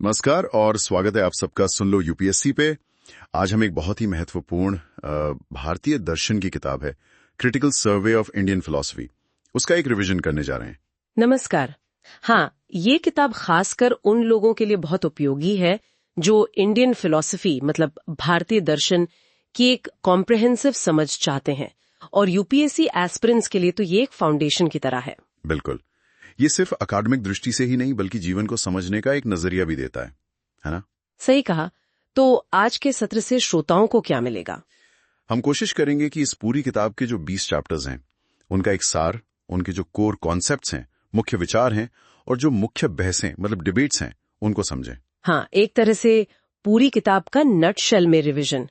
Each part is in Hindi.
नमस्कार और स्वागत है आप सबका सुन लो यूपीएससी पे। आज हम एक बहुत ही महत्वपूर्ण भारतीय दर्शन की किताब है critical survey of Indian philosophy, उसका एक रिवीजन करने जा रहे हैं। नमस्कार। हाँ, ये किताब खासकर उन लोगों के लिए बहुत उपयोगी है जो इंडियन फिलॉसफी मतलब भारतीय दर्शन की एक कॉम्प्रिहेंसिव समझ चाहते हैं, और यूपीएससी एस्पिरेंट्स के लिए तो ये एक फाउंडेशन की तरह है। बिल्कुल, ये सिर्फ अकादमिक दृष्टि से ही नहीं बल्कि जीवन को समझने का एक नजरिया भी देता है ना? सही कहा। तो आज के सत्र से श्रोताओं को क्या मिलेगा? हम कोशिश करेंगे कि इस पूरी किताब के जो 20 चैप्टर्स हैं उनका एक सार, उनके जो कोर कॉन्सेप्ट्स हैं, मुख्य विचार हैं और जो मुख्य बहसें मतलब डिबेट्स हैं उनको समझें। हाँ, एक तरह से पूरी किताब का नटशेल में रिवीजन।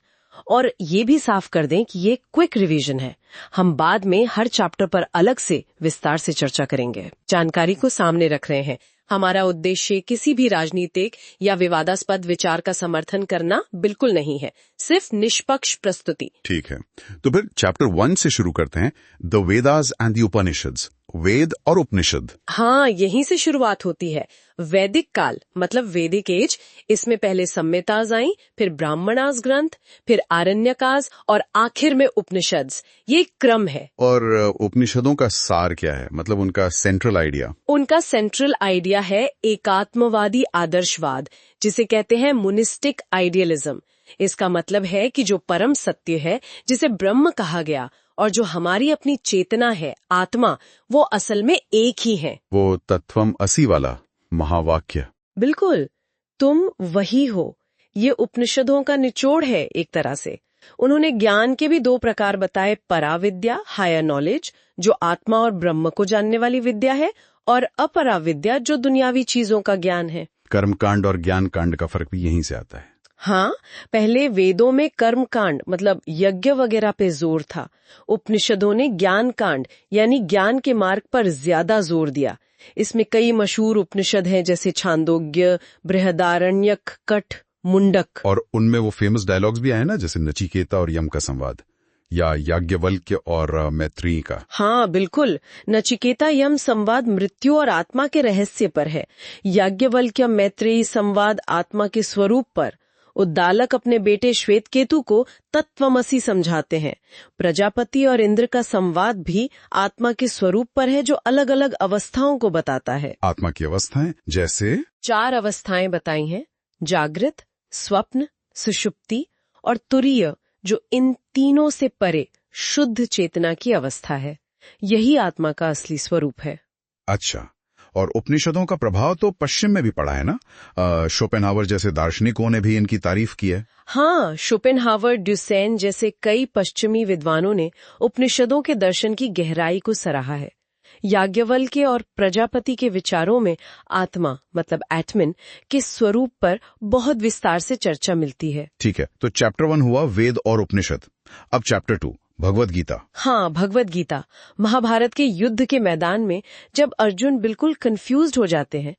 और ये भी साफ कर दें कि ये क्विक रिवीजन है। हम बाद में हर चैप्टर पर अलग से विस्तार से चर्चा करेंगे। जानकारी को सामने रख रहे हैं। हमारा उद्देश्य किसी भी राजनीतिक या विवादास्पद विचार का समर्थन करना बिल्कुल नहीं है, सिर्फ निष्पक्ष प्रस्तुति। ठीक है, तो फिर चैप्टर 1 से शुरू करते हैं, the Vedas and the Upanishads, Veda और उपनिषद। हाँ, यहीं से शुरुआत होती है। वैदिक काल मतलब वैदिक एज, इसमें पहले संहिताज आई, फिर ब्राह्मणास ग्रंथ, फिर आरण्यकास और आखिर में उपनिषद। ये क्रम है। और उपनिषदों का सार क्या है, मतलब उनका सेंट्रल आइडिया? उनका सेंट्रल आइडिया है एकात्मवादी आदर्शवाद, जिसे कहते हैं मोनिस्टिक आइडियलिज्म। इसका मतलब है कि जो परम सत्य है, जिसे ब्रह्म कहा गया, और जो हमारी अपनी चेतना है, आत्मा, वो असल में एक ही है। वो तत्वम असि वाला महावाक्य। बिल्कुल, तुम वही हो। ये उपनिषदों का निचोड़ है एक तरह से। उन्होंने ज्ञान के भी 2 प्रकार बताए, पराविद्या हायर नॉलेज जो आत्मा और ब्रह्म को जानने वाली विद्या है, और अपराविद्या जो दुनियावी चीजों का ज्ञान है। कर्मकांड और ज्ञान कांड का फर्क भी यहीं से आता है। हाँ, पहले वेदों में कर्म कांड मतलब यज्ञ वगैरह पे जोर था। उपनिषदों ने ज्ञान कांड यानी ज्ञान के मार्ग पर ज्यादा जोर दिया। इसमें कई मशहूर उपनिषद हैं, जैसे छांदोग्य, बृहदारण्यक, कठ, मुंडक। और उनमें वो फेमस डायलॉग्स भी आए ना, जैसे नचिकेता और यम का संवाद, या याज्ञवल्क्य और मैत्रेयी का। हाँ बिल्कुल, नचिकेता यम संवाद मृत्यु और आत्मा के रहस्य पर है। याज्ञवल्क्य मैत्रेयी संवाद आत्मा के स्वरूप पर। उद्दालक अपने बेटे श्वेतकेतु को तत्वमसि समझाते हैं। प्रजापति और इंद्र का संवाद भी आत्मा के स्वरूप पर है, जो अलग अलग अवस्थाओं को बताता है। आत्मा की अवस्थाएं जैसे 4 अवस्थाएं बताई हैं, जागृत, स्वप्न, सुषुप्ति और तुरीय, जो इन तीनों से परे शुद्ध चेतना की अवस्था है। यही आत्मा का असली स्वरूप है। अच्छा, और उपनिषदों का प्रभाव तो पश्चिम में भी पड़ा है ना? शोपेनहावर जैसे दार्शनिकों ने भी इनकी तारीफ की है। हाँ, शोपेनहावर, ड्यूसेन जैसे कई पश्चिमी विद्वानों ने उपनिषदों के दर्शन की गहराई को सराहा है। याज्ञवल्क्य और प्रजापति के विचारों में आत्मा मतलब एटमिन के स्वरूप पर बहुत विस्तार से चर्चा मिलती है। ठीक है, तो चैप्टर 1 हुआ वेद और उपनिषद। अब चैप्टर 2 भगवद गीता। हाँ, भगवद गीता। महाभारत के युद्ध के मैदान में जब अर्जुन बिल्कुल कंफ्यूज्ड हो जाते हैं,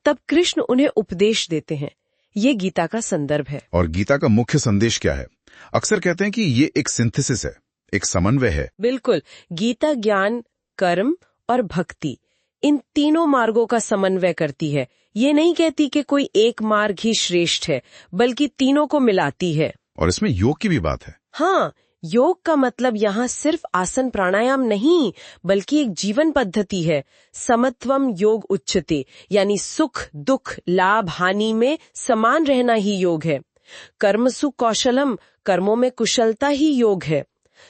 तब कृष्ण उन्हें उपदेश देते हैं। ये गीता का संदर्भ है। और गीता का मुख्य संदेश क्या है? अक्सर कहते हैं कि ये एक सिंथेसिस है, एक समन्वय है। बिल्कुल, गीता ज्ञान, कर्म और भक्ति, इन तीनों मार्गों का समन्वय करती है। ये नहीं कहती कि कोई एक मार्ग ही श्रेष्ठ है, बल्कि तीनों को मिलाती है। और इसमें योग की भी बात है। हाँ, योग का मतलब यहाँ सिर्फ आसन प्राणायाम नहीं, बल्कि एक जीवन पद्धति है। समत्वम योग उच्यते, यानी सुख दुख लाभ हानि में समान रहना ही योग है। कर्मसु कौशलम, कर्मों में कुशलता ही योग है।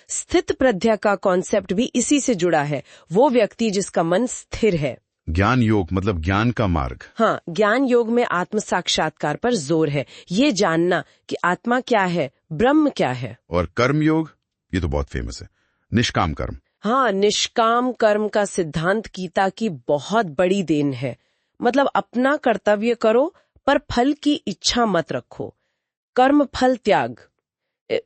स्थित प्रज्ञा का कॉन्सेप्ट भी इसी से जुड़ा है, वो व्यक्ति जिसका मन स्थिर है। ज्ञान योग मतलब ज्ञान का मार्ग। हाँ, ज्ञान योग में आत्म साक्षात्कार पर जोर है, ये जानना कि आत्मा क्या है, ब्रह्म क्या है। और कर्म योग, ये तो बहुत फेमस है, निष्काम कर्म। हाँ, निष्काम कर्म का सिद्धांत गीता की बहुत बड़ी देन है। मतलब अपना कर्तव्य करो पर फल की इच्छा मत रखो। कर्म फल त्याग,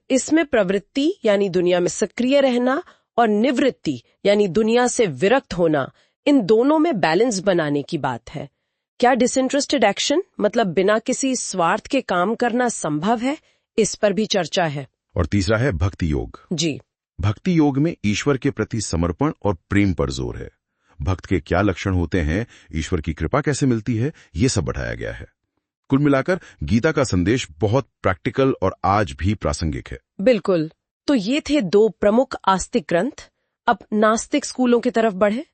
इसमें प्रवृत्ति यानी दुनिया में सक्रिय रहना और निवृत्ति यानी दुनिया से विरक्त होना, इन दोनों में बैलेंस बनाने की बात है। क्या डिसइंटरेस्टेड एक्शन मतलब बिना किसी स्वार्थ के काम करना संभव है? इस पर भी चर्चा है। और तीसरा है भक्ति योग। जी, भक्ति योग में ईश्वर के प्रति समर्पण और प्रेम पर जोर है। भक्त के क्या लक्षण होते हैं, ईश्वर की कृपा कैसे मिलती है, ये सब बढ़ाया गया है। कुल मिलाकर गीता का संदेश बहुत प्रैक्टिकल और आज भी प्रासंगिक है। बिल्कुल। तो ये थे 2 प्रमुख आस्तिक ग्रंथ। अब नास्तिक स्कूलों की तरफ बढ़े।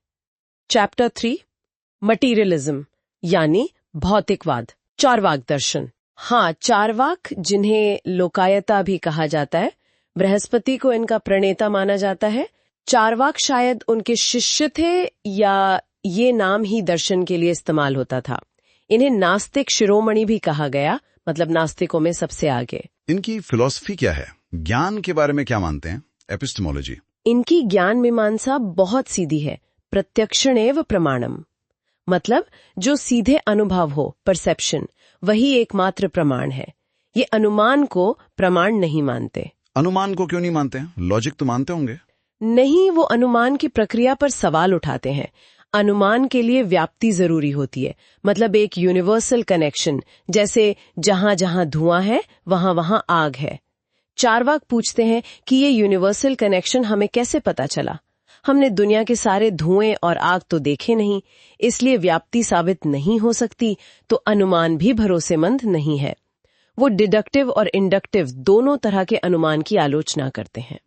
चैप्टर 3 मटीरियलिज्म यानी भौतिकवाद, चार्वाक दर्शन। हाँ, चार्वाक जिन्हें लोकायता भी कहा जाता है, बृहस्पति को इनका प्रणेता माना जाता है। चार्वाक शायद उनके शिष्य थे या ये नाम ही दर्शन के लिए इस्तेमाल होता था। इन्हें नास्तिक शिरोमणि भी कहा गया, मतलब नास्तिकों में सबसे आगे। इनकी फिलॉसफी क्या है? ज्ञान के बारे में क्या मानते हैं? एपिस्टेमोलॉजी। इनकी ज्ञान मीमांसा बहुत सीधी है, प्रत्यक्षणेव प्रमाणम, मतलब जो सीधे अनुभव हो, परसेप्शन, वही एकमात्र प्रमाण है। ये अनुमान को प्रमाण नहीं मानते। अनुमान को क्यों नहीं मानते हैं? लॉजिक तो मानते होंगे। नहीं, वो अनुमान की प्रक्रिया पर सवाल उठाते हैं। अनुमान के लिए व्याप्ति जरूरी होती है, मतलब एक यूनिवर्सल कनेक्शन, जैसे जहां जहां धुआं है वहां वहां आग है। चार्वाक पूछते हैं कि ये यूनिवर्सल कनेक्शन हमें कैसे पता चला? हमने दुनिया के सारे धुएं और आग तो देखे नहीं, इसलिए व्याप्ति साबित नहीं हो सकती, तो अनुमान भी भरोसेमंद नहीं है। वो डिडक्टिव और इंडक्टिव दोनों तरह के अनुमान की आलोचना करते हैं।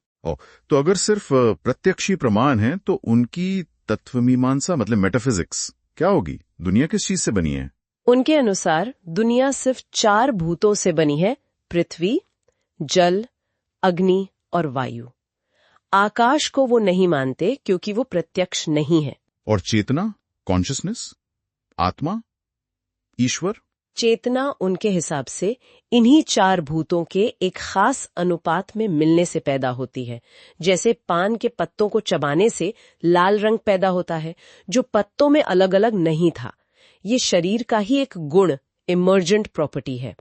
तो अगर सिर्फ प्रत्यक्षी प्रमाण है तो उनकी तत्वमीमांसा मतलब मेटाफिजिक्स क्या होगी? दुनिया किस चीज से बनी है? उनके अनुसार दुनिया सिर्फ 4 भूतों से बनी है, पृथ्वी, जल, अग्नि और वायु। आकाश को वो नहीं मानते क्योंकि वो प्रत्यक्ष नहीं है। और चेतना, कॉन्शियसनेस, आत्मा, ईश्वर? चेतना उनके हिसाब से इन्हीं 4 भूतों के एक खास अनुपात में मिलने से पैदा होती है। जैसे पान के पत्तों को चबाने से लाल रंग पैदा होता है, जो पत्तों में अलग अलग नहीं था। ये शरीर का ही एक गुण, इमर्जेंट प्रॉपर्टी है।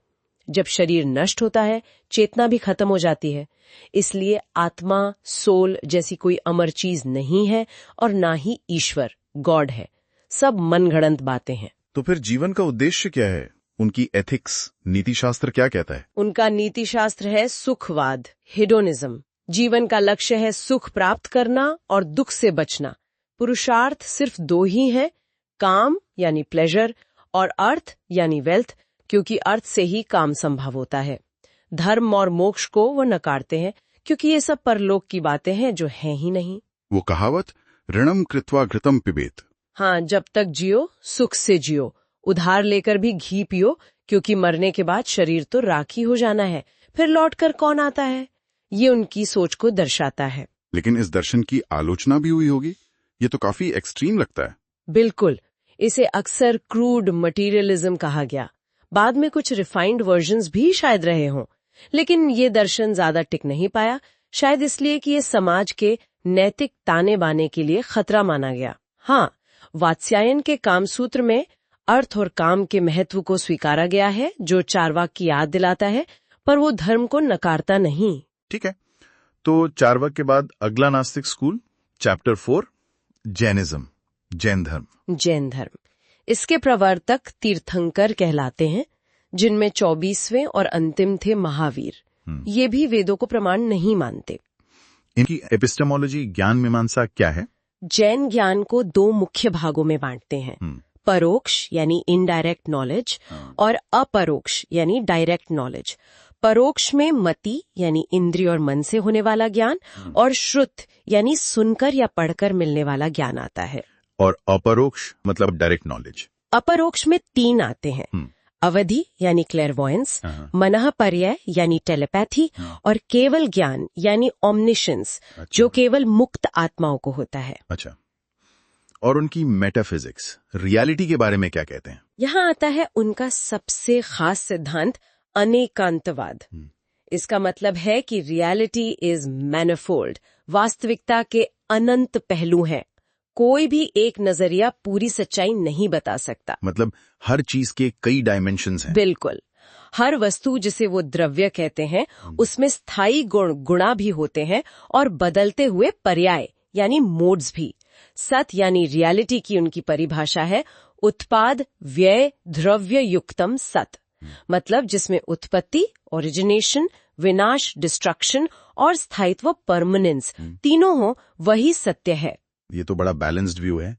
जब शरीर नष्ट होता है, चेतना भी खत्म हो जाती है। इसलिए आत्मा, सोल जैसी कोई अमर चीज नहीं है और ना ही ईश्वर, गॉड है। सब मनगढ़ंत बातें हैं। तो फिर जीवन का उद्देश्य क्या है? उनकी एथिक्स, नीति शास्त्र क्या कहता है? उनका नीति शास्त्र है सुखवाद, हेडोनिज्म। जीवन का लक्ष्य है सुख प्राप्त करना और दुख से बचना। पुरुषार्थ सिर्फ 2 ही हैं, काम यानी प्लेजर और अर्थ यानी वेल्थ, क्योंकि अर्थ से ही काम संभव होता है। धर्म और मोक्ष को वो नकारते हैं क्योंकि ये सब परलोक की बातें हैं जो हैं ही नहीं। वो कहावत ऋणम कृत्वा घृतम पिबेत। हाँ, जब तक जियो सुख से जियो, उधार लेकर भी घी पियो, क्योंकि मरने के बाद शरीर तो राखी हो जाना है, फिर लौटकर कौन आता है? ये उनकी सोच को दर्शाता है। लेकिन इस दर्शन की आलोचना भी हुई होगी। ये तो काफी एक्सट्रीम लगता है। बिल्कुल, इसे अक्सर क्रूड मटीरियलिज्म कहा गया। बाद में कुछ रिफाइंड वर्जन्स भी शायद रहे हों, लेकिन ये दर्शन ज्यादा टिक नहीं पाया, शायद इसलिए कि ये समाज के नैतिक ताने बाने के लिए खतरा माना गया। हाँ, वात्स्यायन के कामसूत्र में अर्थ और काम के महत्व को स्वीकारा गया है, जो चार्वाक की याद दिलाता है, पर वो धर्म को नकारता नहीं। ठीक है, तो चार्वाक के बाद अगला नास्तिक स्कूल, चैप्टर 4 जैनिज्म, जैन धर्म। जैन धर्म, इसके प्रवर्तक तीर्थंकर कहलाते हैं, जिनमें 24वें और अंतिम थे महावीर। ये भी वेदों को प्रमाण नहीं मानते। इनकी एपिस्टेमोलॉजी, ज्ञान मीमांसा क्या है? जैन ज्ञान को 2 मुख्य भागों में बांटते हैं, परोक्ष यानी इनडायरेक्ट नॉलेज और अपरोक्ष यानी डायरेक्ट नॉलेज। परोक्ष में मति यानी इंद्रिय और मन से होने वाला ज्ञान और श्रुत यानी सुनकर या पढ़कर मिलने वाला ज्ञान आता है। और अपरोक्ष मतलब डायरेक्ट नॉलेज। अपरोक्ष में 3 आते हैं, अवधि यानी क्लेरवॉयंस, मनः पर्यय यानी टेलीपैथी और केवल ज्ञान यानी ओमनिशंस, जो केवल मुक्त आत्माओं को होता है। अच्छा, और उनकी मेटाफिजिक्स, रियलिटी के बारे में क्या कहते हैं? यहाँ आता है उनका सबसे खास सिद्धांत, अनेकांतवाद। इसका मतलब है कि रियलिटी इज मैनिफोल्ड, वास्तविकता के अनंत पहलू हैं। कोई भी एक नजरिया पूरी सच्चाई नहीं बता सकता। मतलब हर चीज के कई डायमेंशंस हैं। बिल्कुल, हर वस्तु जिसे वो द्रव्य कहते हैं, उसमें स्थायी गुण, गुणा भी होते हैं और बदलते हुए पर्याय यानी मोड्स भी। सत यानी रियलिटी की उनकी परिभाषा है उत्पाद व्यय द्रव्य युक्तम सत, मतलब जिसमें उत्पत्ति, ओरिजिनेशन, विनाश, डिस्ट्रक्शन और स्थायित्व, परमानेंस, तीनों हो, वही सत्य है। ये तो बड़ा बैलेंस्ड व्यू है।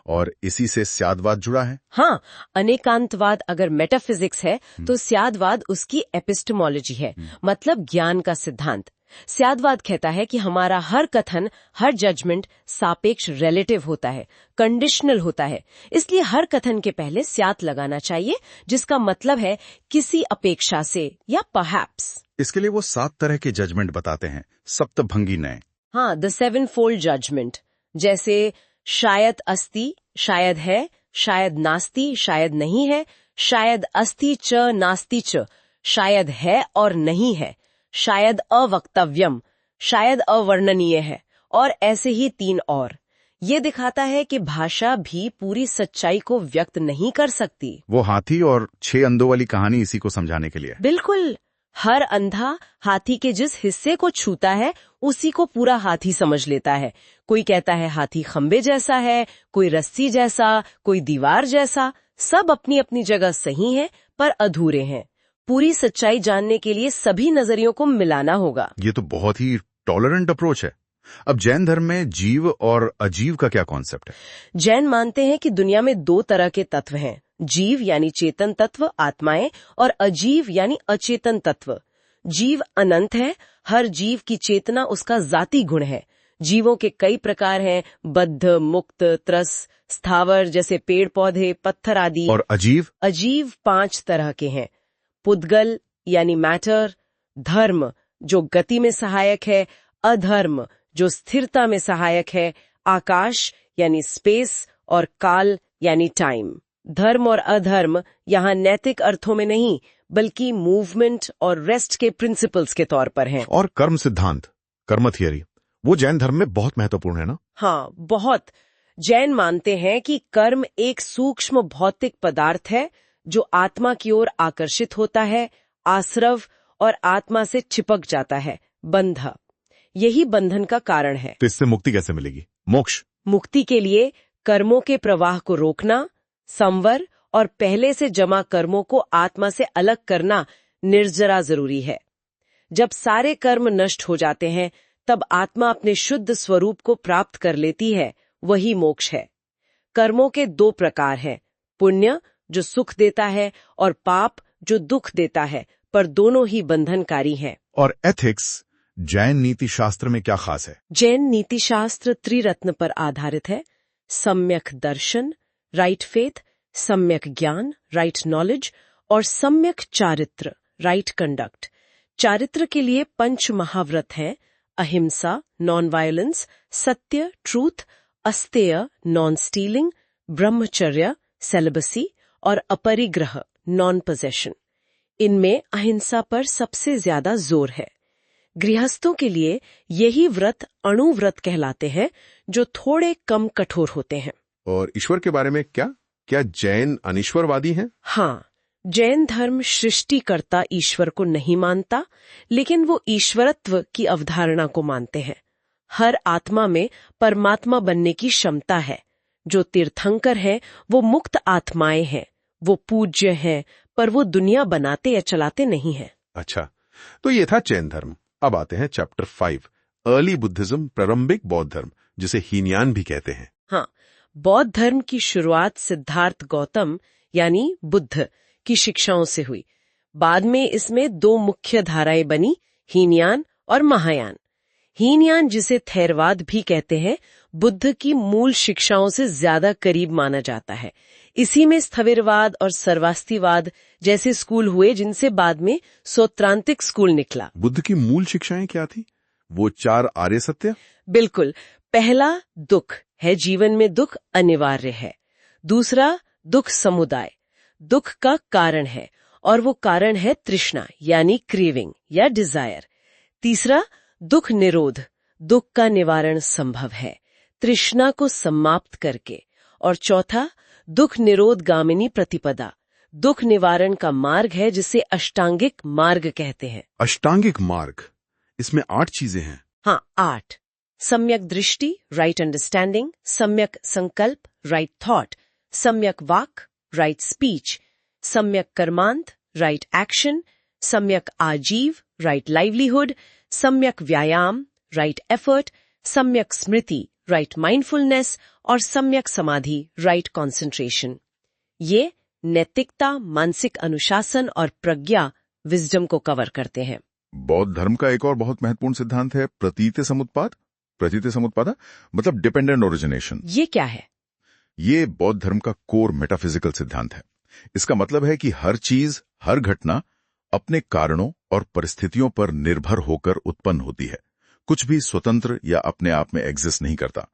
और इसी से स्यादवाद जुड़ा है। हाँ, अनेकांतवाद अगर मेटाफिजिक्स है तो स्यादवाद उसकी एपिस्टेमोलॉजी है, मतलब ज्ञान का सिद्धांत। स्यादवाद कहता है कि हमारा हर कथन, हर जजमेंट सापेक्ष रिलेटिव होता है, कंडीशनल होता है। इसलिए हर कथन के पहले स्यात लगाना चाहिए, जिसका मतलब है किसी अपेक्षा से या परहैप्स। इसके लिए वो 7 तरह के जजमेंट बताते हैं, सप्तभंगी नय। हाँ, द 7-fold जजमेंट, जैसे शायद अस्ति, शायद है, शायद नास्ति, शायद नहीं है, शायद अस्ति च नास्ति च, शायद है और नहीं है, शायद अवक्तव्यम, शायद अवर्णनीय है, और ऐसे ही 3 और। ये दिखाता है कि भाषा भी पूरी सच्चाई को व्यक्त नहीं कर सकती। वो हाथी और 6 अंधों वाली कहानी इसी को समझाने के लिए। बिल्कुल, हर अंधा हाथी के जिस हिस्से को छूता है उसी को पूरा हाथी समझ लेता है। कोई कहता है हाथी खंबे जैसा है, कोई रस्सी जैसा, कोई दीवार जैसा। सब अपनी अपनी जगह सही हैं, पर अधूरे हैं। पूरी सच्चाई जानने के लिए सभी नजरियों को मिलाना होगा। ये तो बहुत ही टॉलरेंट अप्रोच है। अब जैन धर्म में जीव और अजीव का क्या कॉन्सेप्ट है? जैन मानते हैं कि दुनिया में 2 तरह के तत्व हैं, जीव यानी चेतन तत्व आत्माएं, और अजीव यानी अचेतन तत्व। जीव अनंत है, हर जीव की चेतना उसका जाति गुण है। जीवों के कई प्रकार हैं, बद्ध, मुक्त, त्रस, स्थावर जैसे पेड़ पौधे, पत्थर आदि। और अजीव? अजीव 5 तरह के हैं, पुद्गल यानी मैटर, धर्म जो गति में सहायक है, अधर्म जो स्थिरता में सहायक है, आकाश यानी स्पेस, और काल यानी टाइम। धर्म और अधर्म यहाँ नैतिक अर्थों में नहीं, बल्कि मूवमेंट और रेस्ट के प्रिंसिपल्स के तौर पर हैं। और कर्म सिद्धांत, कर्म थियरी, वो जैन धर्म में बहुत महत्वपूर्ण है ना? हाँ, बहुत। जैन मानते हैं कि कर्म एक सूक्ष्म भौतिक पदार्थ है जो आत्मा की ओर आकर्षित होता है, आश्रव, और आत्मा से चिपक जाता है, बंध। यही बंधन का कारण है। तो इससे मुक्ति कैसे मिलेगी? मोक्ष? मुक्ति के लिए कर्मों के प्रवाह को रोकना, संवर, और पहले से जमा कर्मों को आत्मा से अलग करना निर्जरा जरूरी है। जब सारे कर्म नष्ट हो जाते हैं, तब आत्मा अपने शुद्ध स्वरूप को प्राप्त कर लेती है, वही मोक्ष है। कर्मों के 2 प्रकार हैं, पुण्य जो सुख देता है, और पाप जो दुख देता है, पर दोनों ही बंधनकारी हैं। और एथिक्स, जैन नीति शास्त्र में क्या खास है? जैन नीति शास्त्र त्रिरत्न पर आधारित है, सम्यक दर्शन, राइट फेथ, सम्यक ज्ञान, राइट नॉलेज, और सम्यक चारित्र, राइट कंडक्ट। चारित्र के लिए 5 महाव्रत हैं, अहिंसा, नॉन वायलेंस, सत्य, ट्रूथ, अस्तेय, नॉन स्टीलिंग, ब्रह्मचर्य, सेलिबसी, और अपरिग्रह, नॉन पोजेशन। इनमें अहिंसा पर सबसे ज्यादा जोर है। गृहस्थों के लिए यही व्रत अणुव्रत कहलाते हैं, जो थोड़े कम कठोर होते हैं। और ईश्वर के बारे में क्या जैन अनीश्वरवादी हैं? हाँ, जैन धर्म सृष्टिकर्ता ईश्वर को नहीं मानता, लेकिन वो ईश्वरत्व की अवधारणा को मानते हैं। हर आत्मा में परमात्मा बनने की क्षमता है। जो तीर्थंकर हैं, वो मुक्त आत्माएं हैं, वो पूज्य हैं, पर वो दुनिया बनाते या चलाते नहीं हैं। अच्छा, तो ये था जैन धर्म। अब आते हैं चैप्टर 5, अर्ली बुद्धिज्म, प्रारंभिक बौद्ध धर्म, जिसे हीनयान भी कहते हैं। हाँ, बौद्ध धर्म की शुरुआत सिद्धार्थ गौतम यानी बुद्ध की शिक्षाओं से हुई। बाद में इसमें 2 मुख्य धाराएं बनी, हीनयान और महायान। हीनयान, जिसे थेरवाद भी कहते हैं, बुद्ध की मूल शिक्षाओं से ज्यादा करीब माना जाता है। इसी में स्थविरवाद और सर्वास्तिवाद जैसे स्कूल हुए, जिनसे बाद में सौत्रांतिक स्कूल निकला। बुद्ध की मूल शिक्षाएं क्या थी? वो 4 आर्य सत्य? बिल्कुल। पहला, दुख है, जीवन में दुख अनिवार्य है। दूसरा, दुख समुदाय, दुख का कारण है, और वो कारण है तृष्णा यानी क्रेविंग या डिजायर। तीसरा, दुख निरोध, दुख का निवारण संभव है तृष्णा को समाप्त करके। और चौथा, दुख निरोध गामिनी प्रतिपदा, दुख निवारण का मार्ग है, जिसे अष्टांगिक मार्ग कहते हैं। अष्टांगिक मार्ग, इसमें 8 चीजें हैं। हाँ, 8। सम्यक दृष्टि, राइट अंडरस्टैंडिंग, सम्यक संकल्प, राइट थॉट, सम्यक वाक, राइट स्पीच, सम्यक कर्मांत, राइट एक्शन, सम्यक आजीव, राइट लाइवलीहुड, सम्यक व्यायाम, राइट एफर्ट, सम्यक स्मृति, राइट माइंडफुलनेस, और सम्यक समाधि, राइट कंसंट्रेशन। ये नैतिकता, मानसिक अनुशासन और प्रज्ञा, विजडम को कवर करते हैं। बौद्ध धर्म का एक और बहुत महत्वपूर्ण सिद्धांत है प्रतीति समुत्पाद। प्रतीति समुत्पादा मतलब डिपेंडेंट ओरिजिनेशन। ये क्या है? ये बौद्ध धर्म का कोर मेटाफिजिकल सिद्धांत है। इसका मतलब है कि हर चीज, हर घटना अपने कारणों और परिस्थितियों पर निर्भर होकर उत्पन्न होती है। कुछ भी स्वतंत्र या अपने आप में एग्जिस्ट नहीं करता।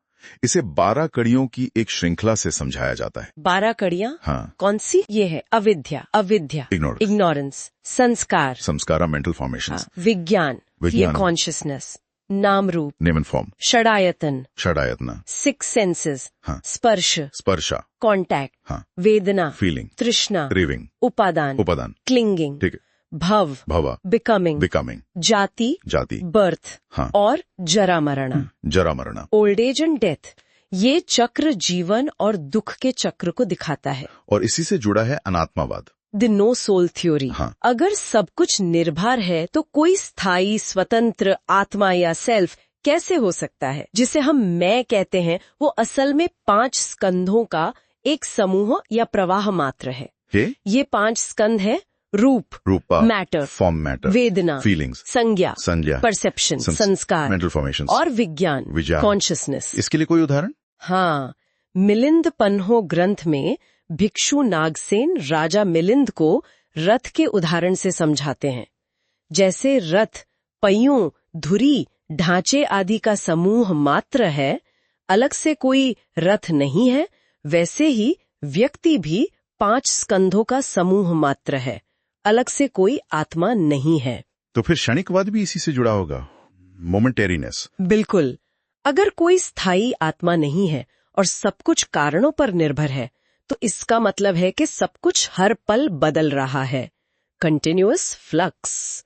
इसे 12 कड़ियों की एक श्रृंखला से समझाया जाता है। 12 कड़ियां? हाँ। कौन सी? ये है अविद्या, इग्नोरेंस, संस्कारा मेंटल फॉर्मेशन, विज्ञान, ये कॉन्शियसनेस, नाम रूप, नेम एंड फॉर्म, षडायतना, 6 सेंसेस, हाँ। स्पर्शा, कॉन्टैक्ट, हाँ। वेदना, फीलिंग, तृष्णा, क्रेविंग, उपादान, ठीक क्लिंगिंग, है, भव, बिकमिंग, जाति, बर्थ, हाँ। और जरा मरना, ओल्ड एज एंड डेथ। ये चक्र जीवन और दुख के चक्र को दिखाता है। और इसी से जुड़ा है अनात्मावाद, द नो सोल थ्योरी। हाँ। अगर सब कुछ निर्भर है तो कोई स्थायी स्वतंत्र आत्मा या सेल्फ कैसे हो सकता है? जिसे हम मैं कहते हैं, वो असल में 5 स्कंधों का एक समूह या प्रवाह मात्र है। ये 5 स्कंध है: रूपा, मैटर, फॉर्म मैटर, वेदना, फीलिंग्स, संज्ञा, परसेप्शन, संस्कार, मेंटल फॉर्मेशन, और विज्ञान, कॉन्शियसनेस। इसके लिए कोई उदाहरण? हाँ, मिलिंद पन्हो ग्रंथ में भिक्षु नागसेन राजा मिलिंद को रथ के उदाहरण से समझाते हैं। जैसे रथ पहियों, धुरी, ढांचे आदि का समूह मात्र है, अलग से कोई रथ नहीं है, वैसे ही व्यक्ति भी 5 स्कंधों का समूह मात्र है, अलग से कोई आत्मा नहीं है। तो फिर क्षणिकवाद भी इसी से जुड़ा होगा, मोमेंटेरीनेस। बिल्कुल। अगर कोई स्थायी आत्मा नहीं है और सब कुछ कारणों पर निर्भर है, तो इसका मतलब है कि सब कुछ हर पल बदल रहा है, कंटिन्यूअस फ्लक्स।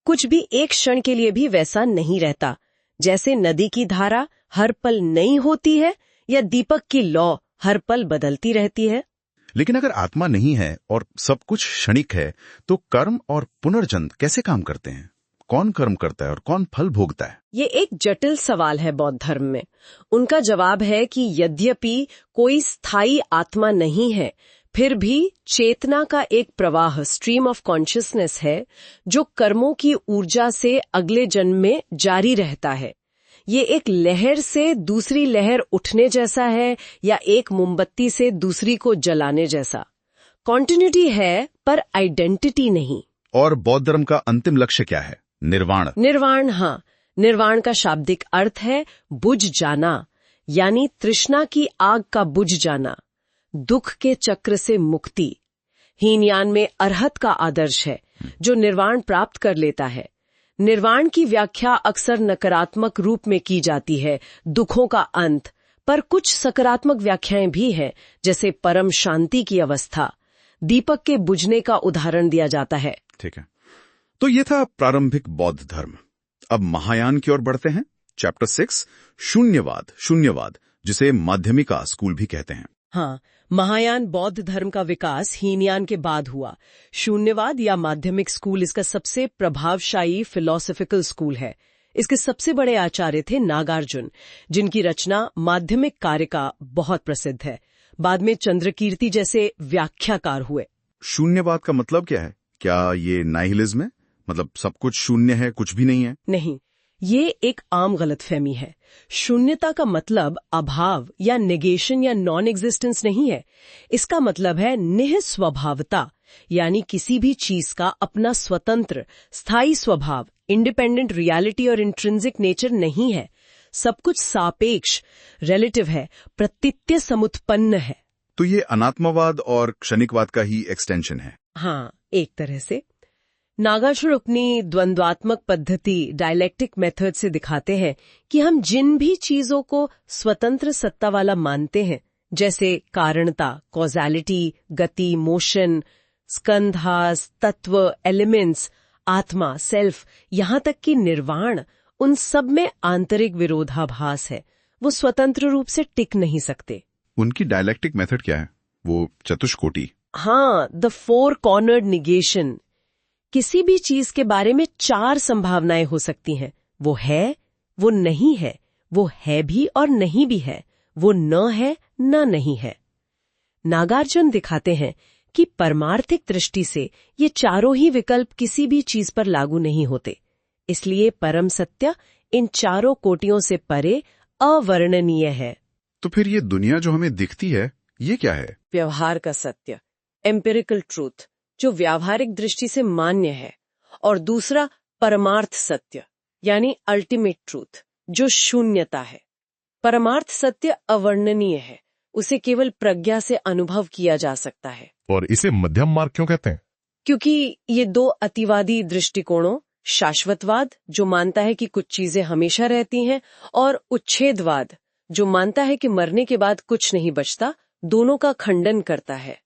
कुछ भी एक क्षण के लिए भी वैसा नहीं रहता। जैसे नदी की धारा हर पल नई होती है, या दीपक की लौ हर पल बदलती रहती है। लेकिन अगर आत्मा नहीं है और सब कुछ क्षणिक है, तो कर्म और पुनर्जन्म कैसे काम करते हैं? कौन कर्म करता है और कौन फल भोगता है? ये एक जटिल सवाल है बौद्ध धर्म में। उनका जवाब है कि यद्यपि कोई स्थायी आत्मा नहीं है, फिर भी चेतना का एक प्रवाह, स्ट्रीम ऑफ कॉन्शियसनेस है, जो कर्मों की ऊर्जा से अगले जन्म में जारी रहता है। ये एक लहर से दूसरी लहर उठने जैसा है, या एक मोमबत्ती से दूसरी को जलाने जैसा। कॉन्टिन्यूटी है, पर आइडेंटिटी नहीं। और बौद्ध धर्म का अंतिम लक्ष्य क्या है? निर्वाण। हाँ, निर्वाण का शाब्दिक अर्थ है बुझ जाना, यानी तृष्णा की आग का बुझ जाना, दुख के चक्र से मुक्ति। हीनयान में अरहत का आदर्श है, जो निर्वाण प्राप्त कर लेता है। निर्वाण की व्याख्या अक्सर नकारात्मक रूप में की जाती है, दुखों का अंत, पर कुछ सकारात्मक व्याख्याएं भी हैं, जैसे परम शांति की अवस्था। दीपक के बुझने का उदाहरण दिया जाता है। ठीक है, तो ये था प्रारंभिक बौद्ध धर्म। अब महायान की ओर बढ़ते हैं। चैप्टर 6, शून्यवाद, जिसे माध्यमिका स्कूल भी कहते हैं। हाँ, महायान बौद्ध धर्म का विकास हीनयान के बाद हुआ। शून्यवाद या माध्यमिक स्कूल इसका सबसे प्रभावशाली फिलोसॉफिकल स्कूल है। इसके सबसे बड़े आचार्य थे नागार्जुन, जिनकी रचना माध्यमिक कारिका बहुत प्रसिद्ध है। बाद में चंद्रकीर्ति जैसे व्याख्याकार हुए। शून्यवाद का मतलब क्या है? क्या ये नाइहिलिज्म है? मतलब सब कुछ शून्य है, कुछ भी नहीं है? नहीं, ये एक आम गलतफहमी है। शून्यता का मतलब अभाव या नेगेशन या नॉन एग्जिस्टेंस नहीं है। इसका मतलब है निःस्वभावता, यानी किसी भी चीज का अपना स्वतंत्र स्थायी स्वभाव, इंडिपेंडेंट रियलिटी और इंट्रिंसिक नेचर नहीं है। सब कुछ सापेक्ष, रिलेटिव है, प्रतीत्य समुत्पन्न है। तो ये अनात्मवाद और क्षणिकवाद का ही एक्सटेंशन है। हाँ, एक तरह से। नागार्जुन अपनी द्वंद्वात्मक पद्धति, डायलेक्टिक मेथड से दिखाते हैं कि हम जिन भी चीजों को स्वतंत्र सत्ता वाला मानते हैं, जैसे कारणता, कॉजालिटी, गति, मोशन, स्कंधास, तत्व, एलिमेंट्स, आत्मा, सेल्फ, यहाँ तक कि निर्वाण, उन सब में आंतरिक विरोधाभास है। वो स्वतंत्र रूप से टिक नहीं सकते। उनकी डायलेक्टिक मेथड क्या है? वो चतुष्कोटि। हाँ, द 4 कॉर्नर्ड निगेशन। किसी भी चीज के बारे में 4 संभावनाएं हो सकती हैं। वो है, वो नहीं है, वो है भी और नहीं भी है, वो न है न नहीं है। नागार्जुन दिखाते हैं कि परमार्थिक दृष्टि से ये चारों ही विकल्प किसी भी चीज पर लागू नहीं होते। इसलिए परम सत्य इन चारों कोटियों से परे अवर्णनीय है। तो फिर ये दुनिया जो हमें दिखती है, ये क्या है? व्यवहार का सत्य, एम्पिरिकल ट्रूथ, जो व्यावहारिक दृष्टि से मान्य है, और दूसरा परमार्थ सत्य यानी अल्टीमेट ट्रूथ, जो शून्यता है। परमार्थ सत्य अवर्णनीय है, उसे केवल प्रज्ञा से अनुभव किया जा सकता है। और इसे मध्यम मार्ग क्यों कहते हैं? क्योंकि ये दो अतिवादी दृष्टिकोणों, शाश्वतवाद जो मानता है कि कुछ चीजें हमेशा रहती हैं, और उच्छेदवाद जो मानता है कि मरने के बाद कुछ नहीं बचता, दोनों का खंडन करता है।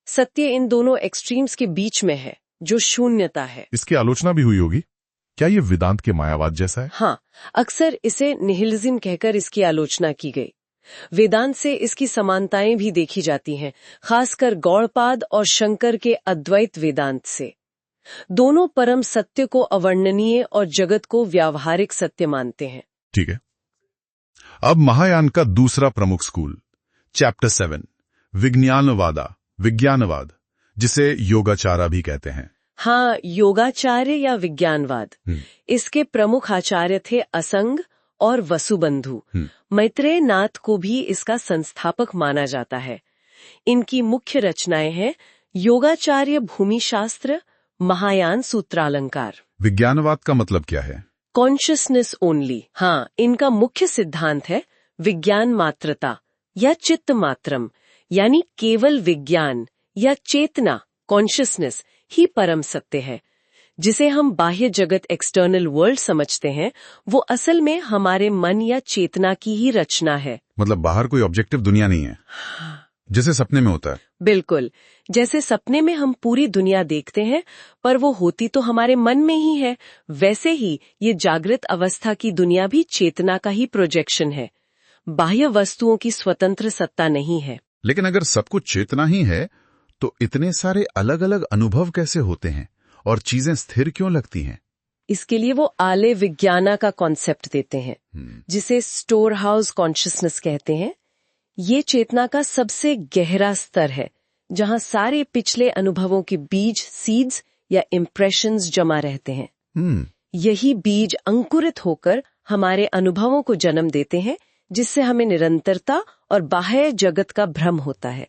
सत्य इन दोनों एक्सट्रीम्स के बीच में है, जो शून्यता है। इसकी आलोचना भी हुई होगी। क्या ये वेदांत के मायावाद जैसा है? हाँ, अक्सर इसे निहिलिज्म कहकर इसकी आलोचना की गई। वेदांत से इसकी समानताएं भी देखी जाती हैं, खासकर गौड़पाद और शंकर के अद्वैत वेदांत से। दोनों परम सत्य को अवर्णनीय और जगत को व्यावहारिक सत्य मानते हैं। ठीक है। अब महायान का दूसरा प्रमुख स्कूल, चैप्टर 7, विज्ञानवाद, जिसे योगाचारा भी कहते हैं। हाँ, योगाचार्य या विज्ञानवाद। इसके प्रमुख आचार्य थे असंग और वसुबंधु। मैत्रेय नाथ को भी इसका संस्थापक माना जाता है। इनकी मुख्य रचनाएं हैं योगाचार्य भूमिशास्त्र, महायान सूत्रालंकार। विज्ञानवाद का मतलब क्या है? Consciousness only. हाँ, इनका मुख्य सिद्धांत है विज्ञान मात्रता या चित्त मात्रम, यानी केवल विज्ञान या चेतना, कॉन्शियसनेस ही परम सत्य है। जिसे हम बाह्य जगत, एक्सटर्नल वर्ल्ड समझते हैं, वो असल में हमारे मन या चेतना की ही रचना है। मतलब बाहर कोई ऑब्जेक्टिव दुनिया नहीं है, जैसे सपने में होता है। बिल्कुल, जैसे सपने में हम पूरी दुनिया देखते हैं, पर वो होती तो हमारे मन में ही है, वैसे ही ये जागृत अवस्था की दुनिया भी चेतना का ही प्रोजेक्शन है। बाह्य वस्तुओं की स्वतंत्र सत्ता नहीं है। लेकिन अगर सब कुछ चेतना ही है, तो इतने सारे अलग अलग अनुभव कैसे होते हैं और चीजें स्थिर क्यों लगती हैं? इसके लिए वो आले विज्ञाना का कॉन्सेप्ट देते हैं, जिसे स्टोर हाउस कॉन्शियसनेस कहते हैं। ये चेतना का सबसे गहरा स्तर है, जहां सारे पिछले अनुभवों के बीज, सीड्स या इम्प्रेशंस जमा रहते हैं। यही बीज अंकुरित होकर हमारे अनुभवों को जन्म देते हैं, जिससे हमें निरंतरता और बाह्य जगत का भ्रम होता है।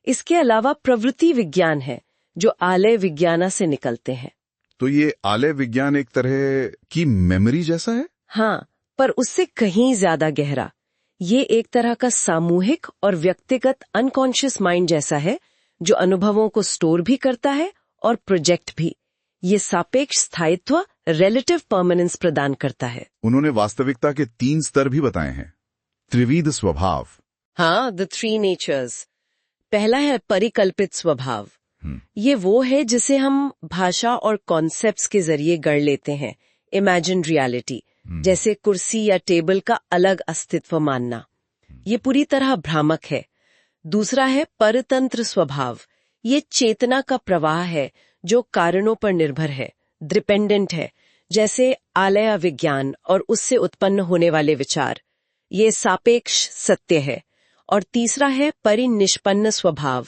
इसके अलावा प्रवृत्ति विज्ञान है, जो आलय विज्ञाना से निकलते हैं। तो ये आलय विज्ञान एक तरह की मेमोरी जैसा है? हाँ, पर उससे कहीं ज्यादा गहरा। ये एक तरह का सामूहिक और व्यक्तिगत अनकॉन्शियस माइंड जैसा है, जो अनुभवों को स्टोर भी करता है और प्रोजेक्ट भी। ये सापेक्ष स्थायित्व, रिलेटिव परमानेंस प्रदान करता है। उन्होंने वास्तविकता के 3 स्तर भी बताए हैं। त्रिविध स्वभाव। हाँ, द 3 नेचर्स। पहला है परिकल्पित स्वभाव। ये वो है जिसे हम भाषा और कॉन्सेप्ट्स के जरिए गढ़ लेते हैं, इमेजिन रियलिटी, जैसे कुर्सी या टेबल का अलग अस्तित्व मानना। ये पूरी तरह भ्रामक है। दूसरा है परतंत्र स्वभाव। ये चेतना का प्रवाह है जो कारणों पर निर्भर है, डिपेंडेंट है, जैसे आलय विज्ञान और उससे उत्पन्न होने वाले विचार। ये सापेक्ष सत्य है। और तीसरा है परिनिष्पन्न स्वभाव।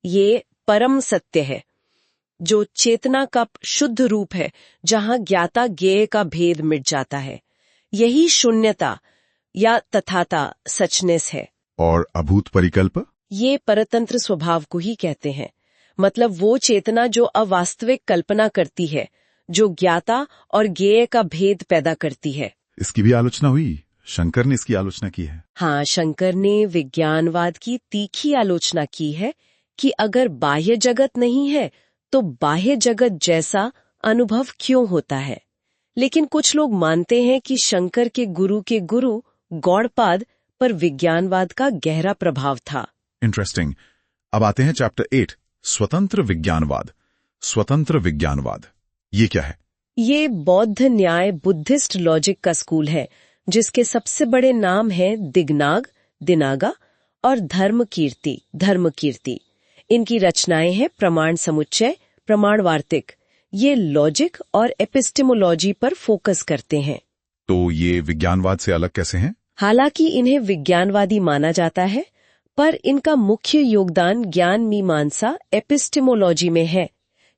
ये परम सत्य है, जो चेतना का शुद्ध रूप है, जहां ज्ञाता ज्ञेय का भेद मिट जाता है। यही शून्यता या तथाता, सचनेस है। और अभूत परिकल्प? ये परतंत्र स्वभाव को ही कहते हैं। मतलब वो चेतना जो अवास्तविक कल्पना करती है, जो ज्ञाता और ज्ञेय का भेद पैदा करती है। इसकी भी आलोचना हुई, शंकर ने इसकी आलोचना की है। हाँ, शंकर ने विज्ञानवाद की तीखी आलोचना की है कि अगर बाह्य जगत नहीं है, तो बाह्य जगत जैसा अनुभव क्यों होता है। लेकिन कुछ लोग मानते हैं कि शंकर के गुरु गौड़पाद पर विज्ञानवाद का गहरा प्रभाव था। इंटरेस्टिंग। अब आते हैं चैप्टर 8, स्वतंत्र विज्ञानवाद। ये क्या है? ये बौद्ध न्याय, बुद्धिस्ट लॉजिक का स्कूल है, जिसके सबसे बड़े नाम हैं दिनागा और धर्मकीर्ति। इनकी रचनाएं हैं प्रमाण समुच्चय, प्रमाण वार्तिक। ये लॉजिक और एपिस्टेमोलॉजी पर फोकस करते हैं। तो ये विज्ञानवाद से अलग कैसे हैं? हालांकि इन्हें विज्ञानवादी माना जाता है, पर इनका मुख्य योगदान ज्ञान मीमांसा एपिस्टेमोलॉजी में है।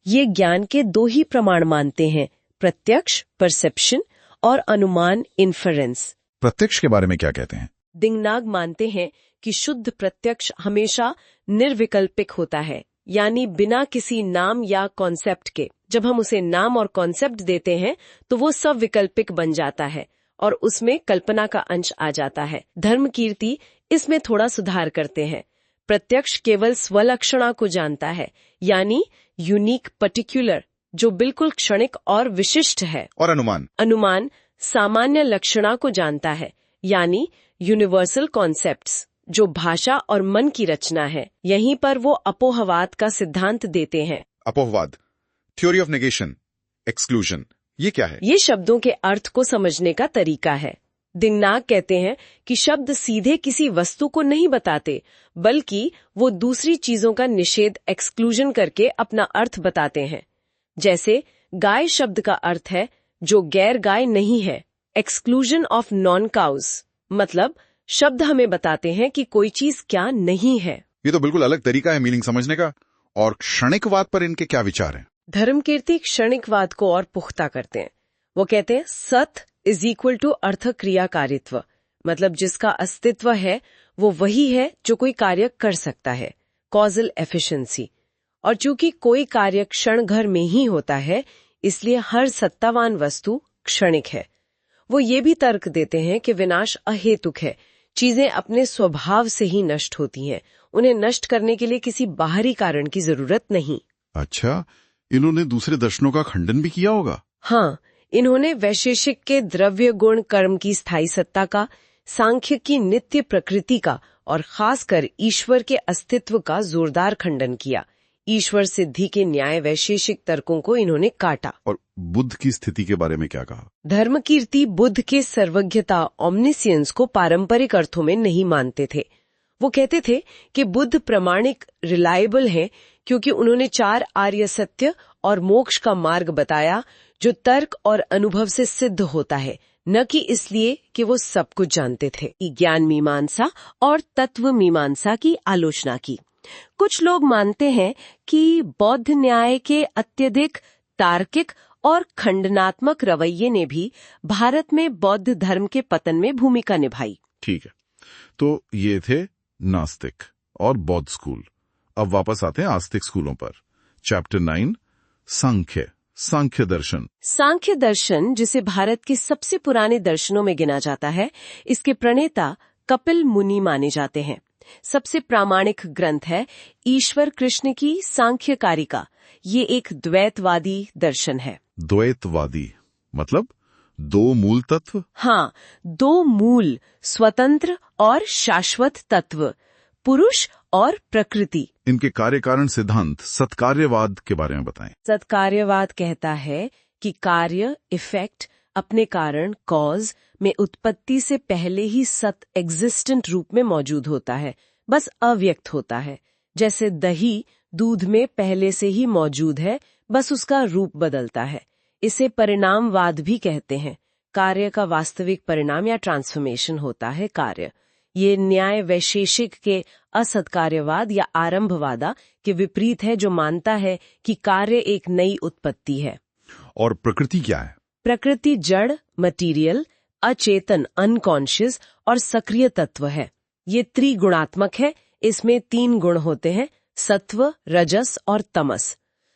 ये ज्ञान के दो ही प्रमाण मानते हैं, प्रत्यक्ष परसेप्शन और अनुमान इन्फरेंस। प्रत्यक्ष के बारे में क्या कहते हैं? दिंगनाग मानते हैं कि शुद्ध प्रत्यक्ष हमेशा निर्विकल्पिक होता है, यानी बिना किसी नाम या कॉन्सेप्ट के। जब हम उसे नाम और कॉन्सेप्ट देते हैं तो वो सविकल्पिक बन जाता है और उसमें कल्पना का अंश आ जाता है। धर्मकीर्ति इसमें थोड़ा सुधार करते हैं। प्रत्यक्ष केवल स्वलक्षणा को जानता है, यानी यूनिक पर्टिकुलर, जो बिल्कुल क्षणिक और विशिष्ट है। और अनुमान सामान्य लक्षणा को जानता है, यानी यूनिवर्सल कॉन्सेप्ट्स, जो भाषा और मन की रचना है। यहीं पर वो अपोहवाद का सिद्धांत देते हैं। अपोहवाद, थ्योरी ऑफ नेगेशन, एक्सक्लूजन, ये क्या है? ये शब्दों के अर्थ को समझने का तरीका है। दिंगनाग कहते हैं कि शब्द सीधे किसी वस्तु को नहीं बताते, बल्कि वो दूसरी चीजों का निषेध एक्सक्लूजन करके अपना अर्थ बताते हैं। जैसे गाय शब्द का अर्थ है जो गैर गाय नहीं है, एक्सक्लूजन ऑफ नॉन काउज, मतलब शब्द हमें बताते हैं कि कोई चीज क्या नहीं है। ये तो बिल्कुल अलग तरीका है मीनिंग समझने का। और क्षणिकवाद पर इनके क्या विचार हैं? धर्मकीर्ति क्षणिकवाद को और पुख्ता करते हैं। वो कहते हैं सत इज इक्वल टू अर्थ क्रियाकारित्व, मतलब जिसका अस्तित्व है वो वही है जो कोई कार्य कर सकता है, कॉजल एफिशिएंसी। और चूंकि कोई कार्य क्षण भर में ही होता है, इसलिए हर सत्तावान वस्तु क्षणिक है। वो ये भी तर्क देते हैं कि विनाश अहेतुक है, चीजें अपने स्वभाव से ही नष्ट होती हैं, उन्हें नष्ट करने के लिए किसी बाहरी कारण की जरूरत नहीं। अच्छा, इन्होंने दूसरे दर्शनों का खंडन भी किया होगा? हाँ, इन्होंने वैशेषिक के द्रव्य गुण कर्म की स्थायी सत्ता का, सांख्य की नित्य प्रकृति का और खासकर ईश्वर के अस्तित्व का जोरदार खंडन किया। ईश्वर सिद्धि के न्याय वैशेषिक तर्कों को इन्होंने काटा। और बुद्ध की स्थिति के बारे में क्या कहा? धर्मकीर्ति बुद्ध के सर्वज्ञता ऑमनिसियंस को पारंपरिक अर्थों में नहीं मानते थे। वो कहते थे कि बुद्ध प्रामाणिक रिलायबल हैं क्योंकि उन्होंने 4 आर्य सत्य और मोक्ष का मार्ग बताया जो तर्क और अनुभव से सिद्ध होता है, न कि इसलिए कि वो सब कुछ जानते थे। ज्ञान मीमांसा और तत्व मीमांसा की आलोचना की। कुछ लोग मानते हैं कि बौद्ध न्याय के अत्यधिक तार्किक और खंडनात्मक रवैये ने भी भारत में बौद्ध धर्म के पतन में भूमिका निभाई। ठीक है, तो ये थे नास्तिक और बौद्ध स्कूल। अब वापस आते हैं आस्तिक स्कूलों पर। चैप्टर 9, सांख्य दर्शन। सांख्य दर्शन, जिसे भारत के सबसे पुराने दर्शनों में गिना जाता है, इसके प्रणेता कपिल मुनि माने जाते हैं। सबसे प्रामाणिक ग्रंथ है ईश्वर कृष्ण की सांख्य कारिका। ये एक द्वैतवादी दर्शन है। द्वैतवादी मतलब 2 मूल तत्व? हाँ, 2 मूल स्वतंत्र और शाश्वत तत्व, पुरुष और प्रकृति। इनके कार्य कारण सिद्धांत सत्कार्यवाद के बारे में बताएं। सत्कार्यवाद कहता है कि कार्य इफेक्ट अपने कारण कॉज में उत्पत्ति से पहले ही सत एग्जिस्टेंट रूप में मौजूद होता है, बस अव्यक्त होता है। जैसे दही दूध में पहले से ही मौजूद है, बस उसका रूप बदलता है। इसे परिणामवाद भी कहते हैं। कार्य का वास्तविक परिणाम या ट्रांसफॉर्मेशन होता है कार्य। ये न्याय वैशेषिक के असत्कार्यवाद या आरंभवादा के विपरीत है, जो मानता है कि कार्य एक नई उत्पत्ति है। और प्रकृति क्या है? प्रकृति जड़ मटीरियल, अचेतन अनकॉन्शियस और सक्रिय तत्व है। ये त्रिगुणात्मक है। इसमें 3 गुण होते हैं, सत्व, रजस और तमस।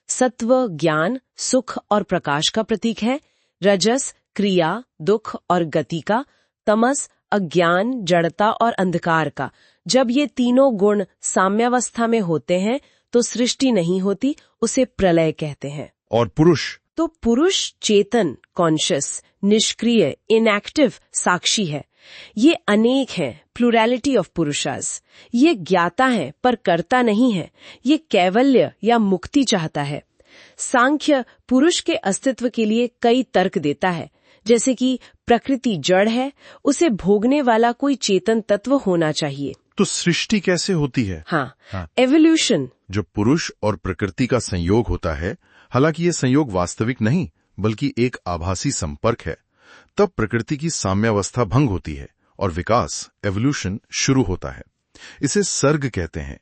सत्व ज्ञान, सुख और प्रकाश का प्रतीक है। रजस क्रिया, दुख और गति का। तमस अज्ञान, जड़ता और अंधकार का। जब ये तीनों गुण साम्यावस्था में होते हैं तो सृष्टि नहीं होती, उसे प्रलय कहते हैं। और पुरुष? तो पुरुष चेतन कॉन्शियस, निष्क्रिय इनएक्टिव साक्षी है। ये अनेक हैं, प्लुरैलिटी ऑफ पुरुषास। ये ज्ञाता है पर कर्ता नहीं है। ये कैवल्य या मुक्ति चाहता है। सांख्य पुरुष के अस्तित्व के लिए कई तर्क देता है, जैसे कि प्रकृति जड़ है, उसे भोगने वाला कोई चेतन तत्व होना चाहिए। तो सृष्टि कैसे होती है? हाँ। एवोल्यूशन। जो पुरुष और प्रकृति का संयोग होता है, हालांकि ये संयोग वास्तविक नहीं बल्कि एक आभासी संपर्क है, तब प्रकृति की साम्यावस्था भंग होती है और विकास एवोल्यूशन शुरू होता है। इसे सर्ग कहते हैं।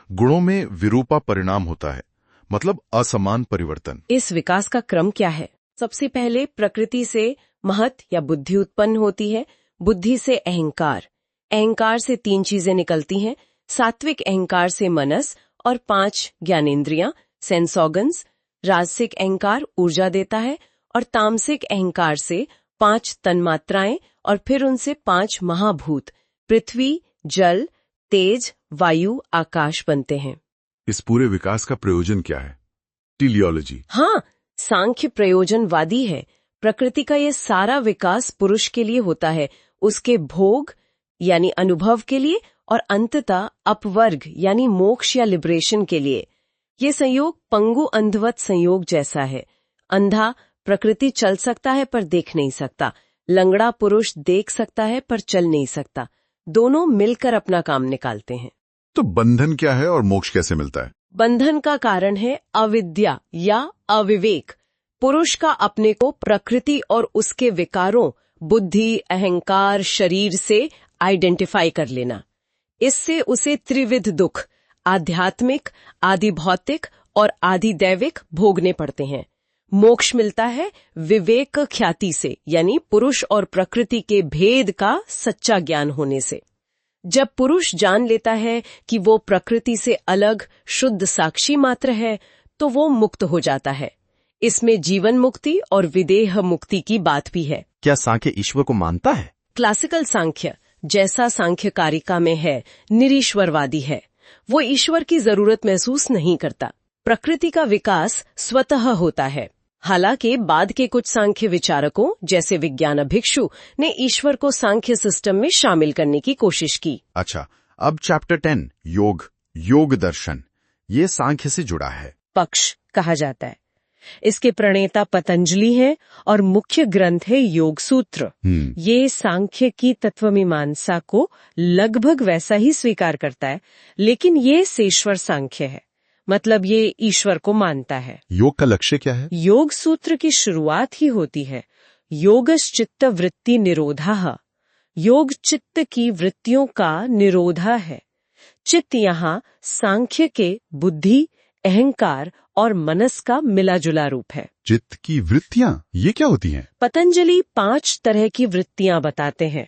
गुणों में विरूपा परिणाम होता है, मतलब असमान परिवर्तन। इस विकास का क्रम क्या है? सबसे पहले प्रकृति से महत या बुद्धि उत्पन्न होती है, बुद्धि से अहंकार, अहंकार से 3 चीजें निकलती हैं, सात्विक अहंकार से मनस और 5 ज्ञानेंद्रियां सेंस ऑर्गन्स, राजसिक अहंकार ऊर्जा देता है और तामसिक अहंकार से 5 तन्मात्राएं और फिर उनसे 5 महाभूत पृथ्वी, जल, तेज, वायु, आकाश बनते हैं। इस पूरे विकास का प्रयोजन क्या है? टीलियोलॉजी। हाँ, सांख्य प्रयोजनवादी है। प्रकृति का ये सारा विकास पुरुष के लिए होता है, उसके भोग यानी अनुभव के लिए और अंततः अपवर्ग यानी मोक्ष या लिबरेशन के लिए। ये संयोग पंगु अंधवत संयोग जैसा है। अंधा प्रकृति चल सकता है पर देख नहीं सकता, लंगड़ा पुरुष देख सकता है पर चल नहीं सकता। दोनों मिलकर अपना काम निकालते हैं। तो बंधन क्या है और मोक्ष कैसे मिलता है? बंधन का कारण है अविद्या या अविवेक। पुरुष का अपने को प्रकृति और उसके विकारों बुद्धि, अहंकार, शरीर से आइडेंटिफाई कर लेना। इससे उसे त्रिविध दुख, आध्यात्मिक, आदि भौतिक और आदि दैविक भोगने पड़ते हैं। मोक्ष मिलता है विवेक ख्याति से, यानी पुरुष और प्रकृति के भेद का सच्चा ज्ञान होने से। जब पुरुष जान लेता है कि वो प्रकृति से अलग शुद्ध साक्षी मात्र है, तो वो मुक्त हो जाता है। इसमें जीवन मुक्ति और विदेह मुक्ति की बात भी है। क्या सांख्य ईश्वर को मानता है? क्लासिकल सांख्य, जैसा सांख्य कारिका में है, निरीश्वरवादी है। वो ईश्वर की जरूरत महसूस नहीं करता। प्रकृति का विकास स्वतः होता है। हालांकि बाद के कुछ सांख्य विचारकों जैसे विज्ञान भिक्षु ने ईश्वर को सांख्य सिस्टम में शामिल करने की कोशिश की। अच्छा, अब चैप्टर 10 योग, योग दर्शन, ये सांख्य से जुड़ा है। पक्ष कहा जाता है। इसके प्रणेता पतंजलि हैं और मुख्य ग्रंथ है योग सूत्र। ये सांख्य की तत्वमीमांसा को लगभग वैसा ही स्वीकार करता है, लेकिन ये सेश्वर सांख्य है, मतलब ये ईश्वर को मानता है। योग का लक्ष्य क्या है? योग सूत्र की शुरुआत ही होती है योगश्चित्त वृत्ति निरोधः। योग चित्त की वृत्तियों का निरोधा है। चित्त यहाँ सांख्य के बुद्धि, अहंकार और मनस का मिला जुला रूप है। चित्त की वृत्तियां, ये क्या होती हैं? पतंजलि 5 तरह की वृत्तियां बताते हैं।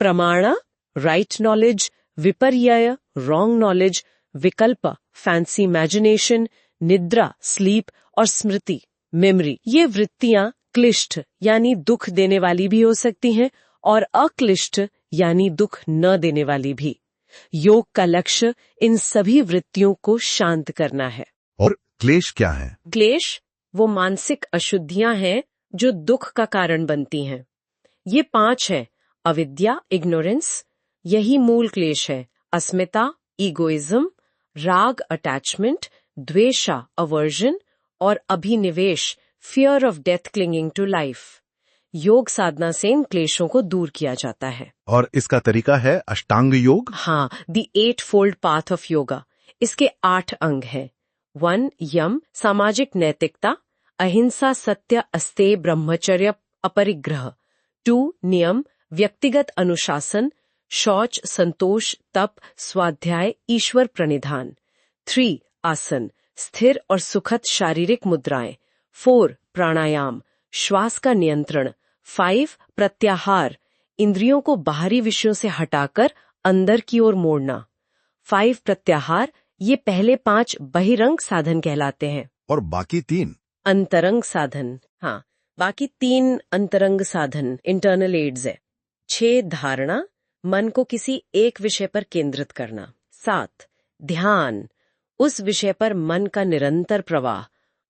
प्रमाणा, राइट नॉलेज, विपर्यय, रॉन्ग नॉलेज, विकल्प, फैंसी इमेजिनेशन, निद्रा, स्लीप और स्मृति, मेमोरी। ये वृत्तियां क्लिष्ट यानी दुख देने वाली भी हो सकती हैं और अक्लिष्ट यानी दुख न देने वाली भी। योग का लक्ष्य इन सभी वृत्तियों को शांत करना है। और क्लेश क्या है? क्लेश वो मानसिक अशुद्धियां हैं जो दुख का कारण बनती हैं। ये 5 हैं: अविद्या, इग्नोरेंस, यही मूल क्लेश है। अस्मिता, ईगोइज्म, राग, अटैचमेंट, द्वेषा, अवर्जन और अभिनिवेश, fear of death, clinging to life. योग साधना से इन क्लेशों को दूर किया जाता है। और इसका तरीका है अष्टांग योग। हाँ, the 8-fold path of yoga. इसके 8 अंग हैं। 1 यम, सामाजिक नैतिकता, अहिंसा, सत्य, अस्तेय, ब्रह्मचर्य, अपरिग्रह। 2 नियम, व्यक्तिगत अनुशासन, शौच, संतोष, तप, स्वाध्याय, ईश्वर प्रणिधान। 3 आसन, स्थिर और सुखद शारीरिक मुद्राएं। 4 प्राणायाम, श्वास का नियंत्रण। 5 प्रत्याहार, इंद्रियों को बाहरी विषयों से हटाकर अंदर की ओर मोड़ना। 5 प्रत्याहार, ये पहले 5 बहिरंग साधन कहलाते हैं। और बाकी 3 अंतरंग साधन। हाँ, बाकी 3 अंतरंग साधन, इंटरनल एड्स है। 6 धारणा, मन को किसी एक विषय पर केंद्रित करना। 7 ध्यान, उस विषय पर मन का निरंतर प्रवाह।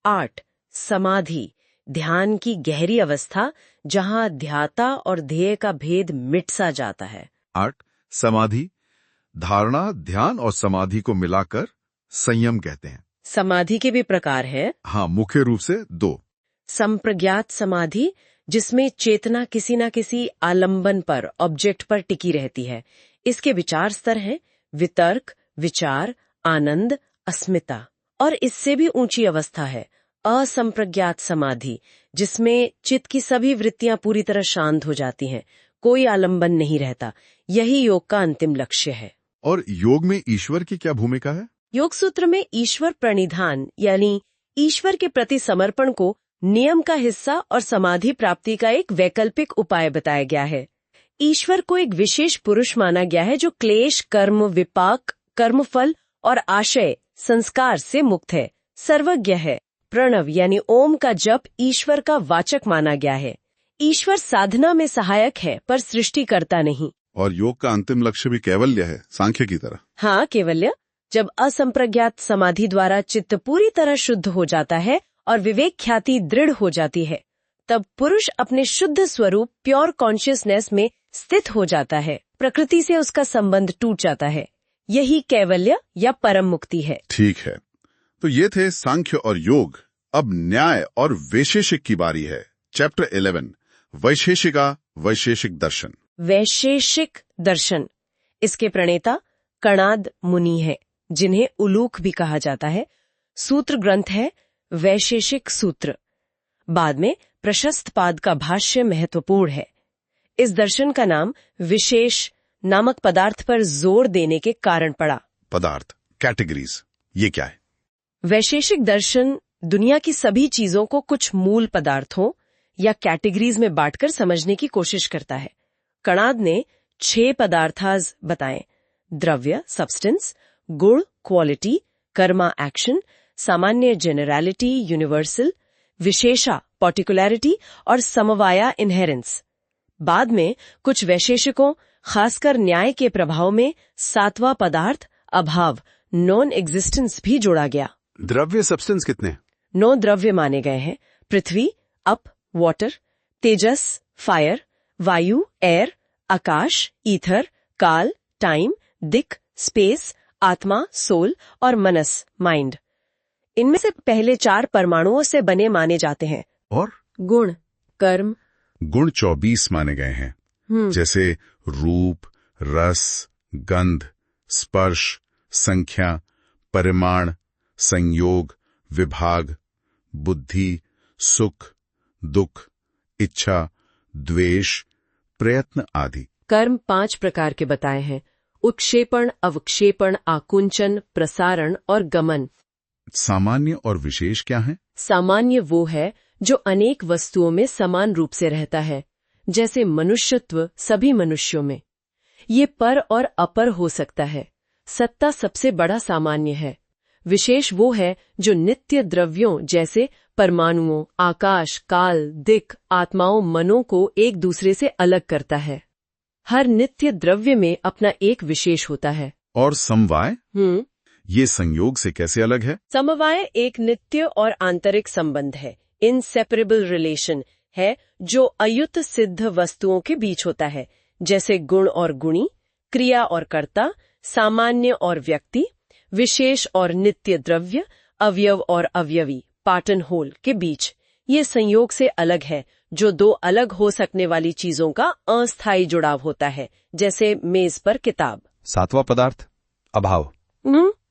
8 समाधि, ध्यान की गहरी अवस्था जहां ध्याता और ध्येय का भेद मिट सा जाता है। 8 समाधि, धारणा, ध्यान और समाधि को मिलाकर संयम कहते हैं। समाधि के भी प्रकार है। हाँ, मुख्य रूप से 2। संप्रज्ञात समाधि, जिसमें चेतना किसी न किसी आलंबन पर, ऑब्जेक्ट पर टिकी रहती है। इसके विचार स्तर हैं वितर्क, विचार, आनंद, अस्मिता। और इससे भी ऊंची अवस्था है असंप्रज्ञात समाधि, जिसमें चित्त की सभी वृत्तियां पूरी तरह शांत हो जाती हैं, कोई आलंबन नहीं रहता। यही योग का अंतिम लक्ष्य है। और योग में ईश्वर की क्या भूमिका है? योग सूत्र में ईश्वर प्रणिधान यानी ईश्वर के प्रति समर्पण को नियम का हिस्सा और समाधि प्राप्ति का एक वैकल्पिक उपाय बताया गया है। ईश्वर को एक विशेष पुरुष माना गया है जो क्लेश, कर्म, विपाक, कर्मफल और आशय, संस्कार से मुक्त है, सर्वज्ञ है। प्रणव यानी ओम का जप ईश्वर का वाचक माना गया है। ईश्वर साधना में सहायक है पर सृष्टिकर्ता नहीं। और योग का अंतिम लक्ष्य भी कैवल्य है, सांख्य की तरह। हाँ, केवल्य। जब असंप्रज्ञात समाधि द्वारा चित्त पूरी तरह शुद्ध हो जाता है और विवेक ख्याति दृढ़ हो जाती है, तब पुरुष अपने शुद्ध स्वरूप प्योर कॉन्शियसनेस में स्थित हो जाता है। प्रकृति से उसका संबंध टूट जाता है। यही कैवल्य या परम मुक्ति है। ठीक है, तो ये थे सांख्य और योग। अब न्याय और वैशेषिक की बारी है। चैप्टर 11, वैशेषिका, वैशेषिक दर्शन। वैशेषिक दर्शन, इसके प्रणेता कणाद मुनि है, जिन्हें उलूक भी कहा जाता है। सूत्र ग्रंथ है वैशेषिक सूत्र। बाद में प्रशस्त पाद का भाष्य महत्वपूर्ण है। इस दर्शन का नाम विशेष नामक पदार्थ पर जोर देने के कारण पड़ा। पदार्थ, कैटेगरीज, ये क्या है? वैशेषिक दर्शन दुनिया की सभी चीजों को कुछ मूल पदार्थों या कैटेगरीज में बांटकर समझने की कोशिश करता है। कणाद ने 6 पदार्थाज बताए: द्रव्य, सब्सटेंस; गुण, क्वालिटी; कर्मा, एक्शन; सामान्य, जेनरलिटी, यूनिवर्सल; विशेषा, पर्टिकुलैरिटी; और समवाया, इनहेरेंस। बाद में कुछ वैशेषिकों, खासकर न्याय के प्रभाव में 7वां पदार्थ, अभाव, नॉन एग्जिस्टेंस भी जोड़ा गया। द्रव्य सब्सटेंस कितने? 9 द्रव्य माने गए हैं: पृथ्वी, अप, वाटर; तेजस, फायर; वायु, एयर; आकाश, ईथर; काल, टाइम; दिक्, स्पेस; आत्मा, सोल; और मनस, माइंड। इनमें से पहले 4 परमाणुओं से बने माने जाते हैं। और गुण, कर्म। गुण 24 माने गए हैं, जैसे रूप, रस, गंध, स्पर्श, संख्या, परिमाण, संयोग, विभाग, बुद्धि, सुख, दुख, इच्छा, द्वेष, प्रयत्न आदि। कर्म 5 प्रकार के बताए हैं: उत्क्षेपण, अवक्षेपण, आकुंचन, प्रसारण और गमन। सामान्य और विशेष क्या है? सामान्य वो है जो अनेक वस्तुओं में समान रूप से रहता है, जैसे मनुष्यत्व सभी मनुष्यों में। ये पर और अपर हो सकता है। सत्ता सबसे बड़ा सामान्य है। विशेष वो है जो नित्य द्रव्यों जैसे परमाणुओं, आकाश, काल, दिक्, आत्माओं, मनों को एक दूसरे से अलग करता है। हर नित्य द्रव्य में अपना एक विशेष होता है। और समवाय, ये संयोग से कैसे अलग है? समवाय एक नित्य और आंतरिक संबंध है, इनसेपरेबल रिलेशन है, जो अयुत सिद्ध वस्तुओं के बीच होता है, जैसे गुण और गुणी, क्रिया और कर्ता, सामान्य और व्यक्ति, विशेष और नित्य द्रव्य, अवयव और अवयवी, पार्ट एंड होल के बीच। ये संयोग से अलग है, जो 2 अलग हो सकने वाली चीजों का अस्थायी जुड़ाव होता है, जैसे मेज पर किताब। 7वां पदार्थ, अभाव।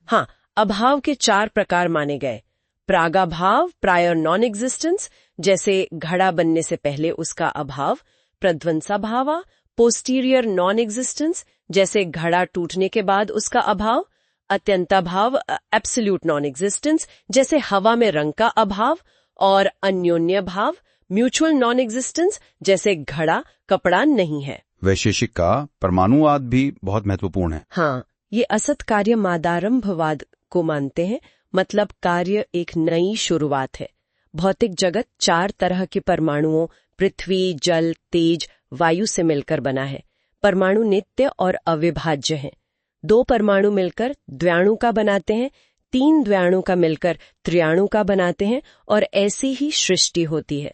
हाँ, अभाव के 4 प्रकार माने गए: प्रागाभाव, प्रायर नॉन एग्जिस्टेंस, जैसे घड़ा बनने से पहले उसका अभाव; प्रध्वंसाभावा, पोस्टीरियर नॉन एग्जिस्टेंस, जैसे घड़ा टूटने के बाद उसका अभाव; अत्यंताभाव, एब्सोल्यूट नॉन एग्जिस्टेंस, जैसे हवा में रंग का अभाव; और अन्योन्य भाव, म्यूचुअल नॉन एग्जिस्टेंस, जैसे घड़ा कपड़ा नहीं है। वैशेषिक का परमाणुवाद भी बहुत महत्वपूर्ण है। हाँ, ये असत कार्य मादारंभवाद को मानते हैं, मतलब कार्य एक नई शुरुआत है। भौतिक जगत 4 तरह के परमाणुओं पृथ्वी, जल, तेज, वायु से मिलकर बना है। परमाणु नित्य और अविभाज्य हैं। 2 परमाणु मिलकर द्व्याणु का बनाते हैं, 3 द्व्याणु का मिलकर त्रियाणु का बनाते हैं, और ऐसी ही सृष्टि होती है।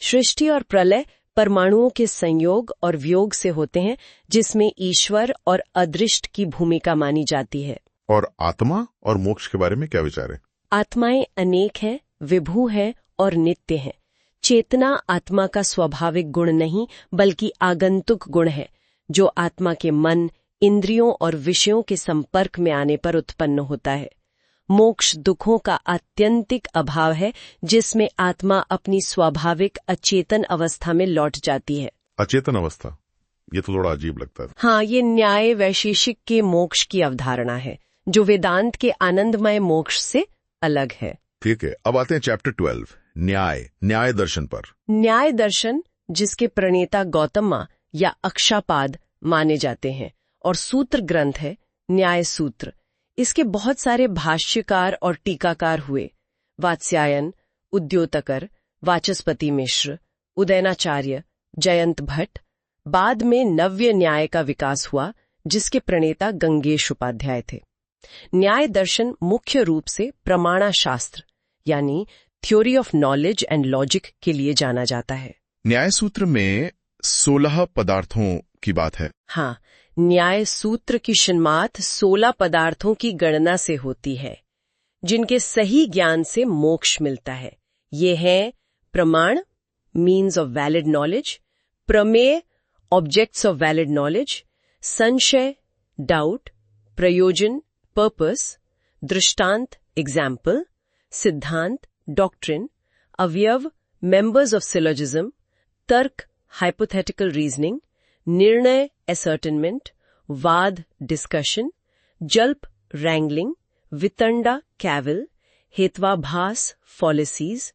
सृष्टि और प्रलय परमाणुओं के संयोग और वियोग से होते हैं, जिसमें ईश्वर और अदृष्ट की भूमिका मानी जाती है। और आत्मा और मोक्ष के बारे में क्या विचार है? आत्माएं अनेक हैं, विभु हैं और नित्य हैं। चेतना आत्मा का स्वाभाविक गुण नहीं, बल्कि आगंतुक गुण है, जो आत्मा के मन, इंद्रियों और विषयों के संपर्क में आने पर उत्पन्न होता है। मोक्ष दुखों का आत्यंतिक अभाव है, जिसमें आत्मा अपनी स्वाभाविक अचेतन अवस्था में लौट जाती है। अचेतन अवस्था ये तो थोड़ा अजीब लगता है। हाँ, ये न्याय वैशेषिक के मोक्ष की अवधारणा है जो वेदांत के आनंदमय मोक्ष से अलग है। ठीक है, अब आते हैं चैप्टर 12, न्याय दर्शन पर। न्याय दर्शन, जिसके प्रणेता गौतमा या अक्षापाद माने जाते हैं, और सूत्र ग्रंथ है न्याय सूत्र। इसके बहुत सारे भाष्यकार और टीकाकार हुए। वात्स्यायन, उद्योतकर, वाचस्पति मिश्र, उदयनाचार्य, जयंत भट्ट। बाद में नव्य न्याय का विकास हुआ, जिसके प्रणेता गंगेश उपाध्याय थे। न्याय दर्शन मुख्य रूप से प्रमाणा शास्त्र यानी theory of knowledge and logic के लिए जाना जाता है। न्याय सूत्र में 16 पदार्थों की बात है। हाँ, न्याय सूत्र की शुरुआत 16 पदार्थों की गणना से होती है, जिनके सही ज्ञान से मोक्ष मिलता है। ये हैं प्रमाण, मीन्स ऑफ वैलिड नॉलेज; प्रमेय, ऑब्जेक्ट्स ऑफ वैलिड नॉलेज; संशय, डाउट; प्रयोजन, पर्पस; दृष्टांत, एग्जाम्पल; सिद्धांत, डॉक्ट्रिन; अवयव, मेंबर्स ऑफ सिलोजिज्म; तर्क, हाइपोथेटिकल रीजनिंग; निर्णय, असर्टेनमेंट; वाद, डिस्कशन; जल्प, रैंगलिंग; वितंडा, कैविल; हेत्वाभास, फॉलिसीज;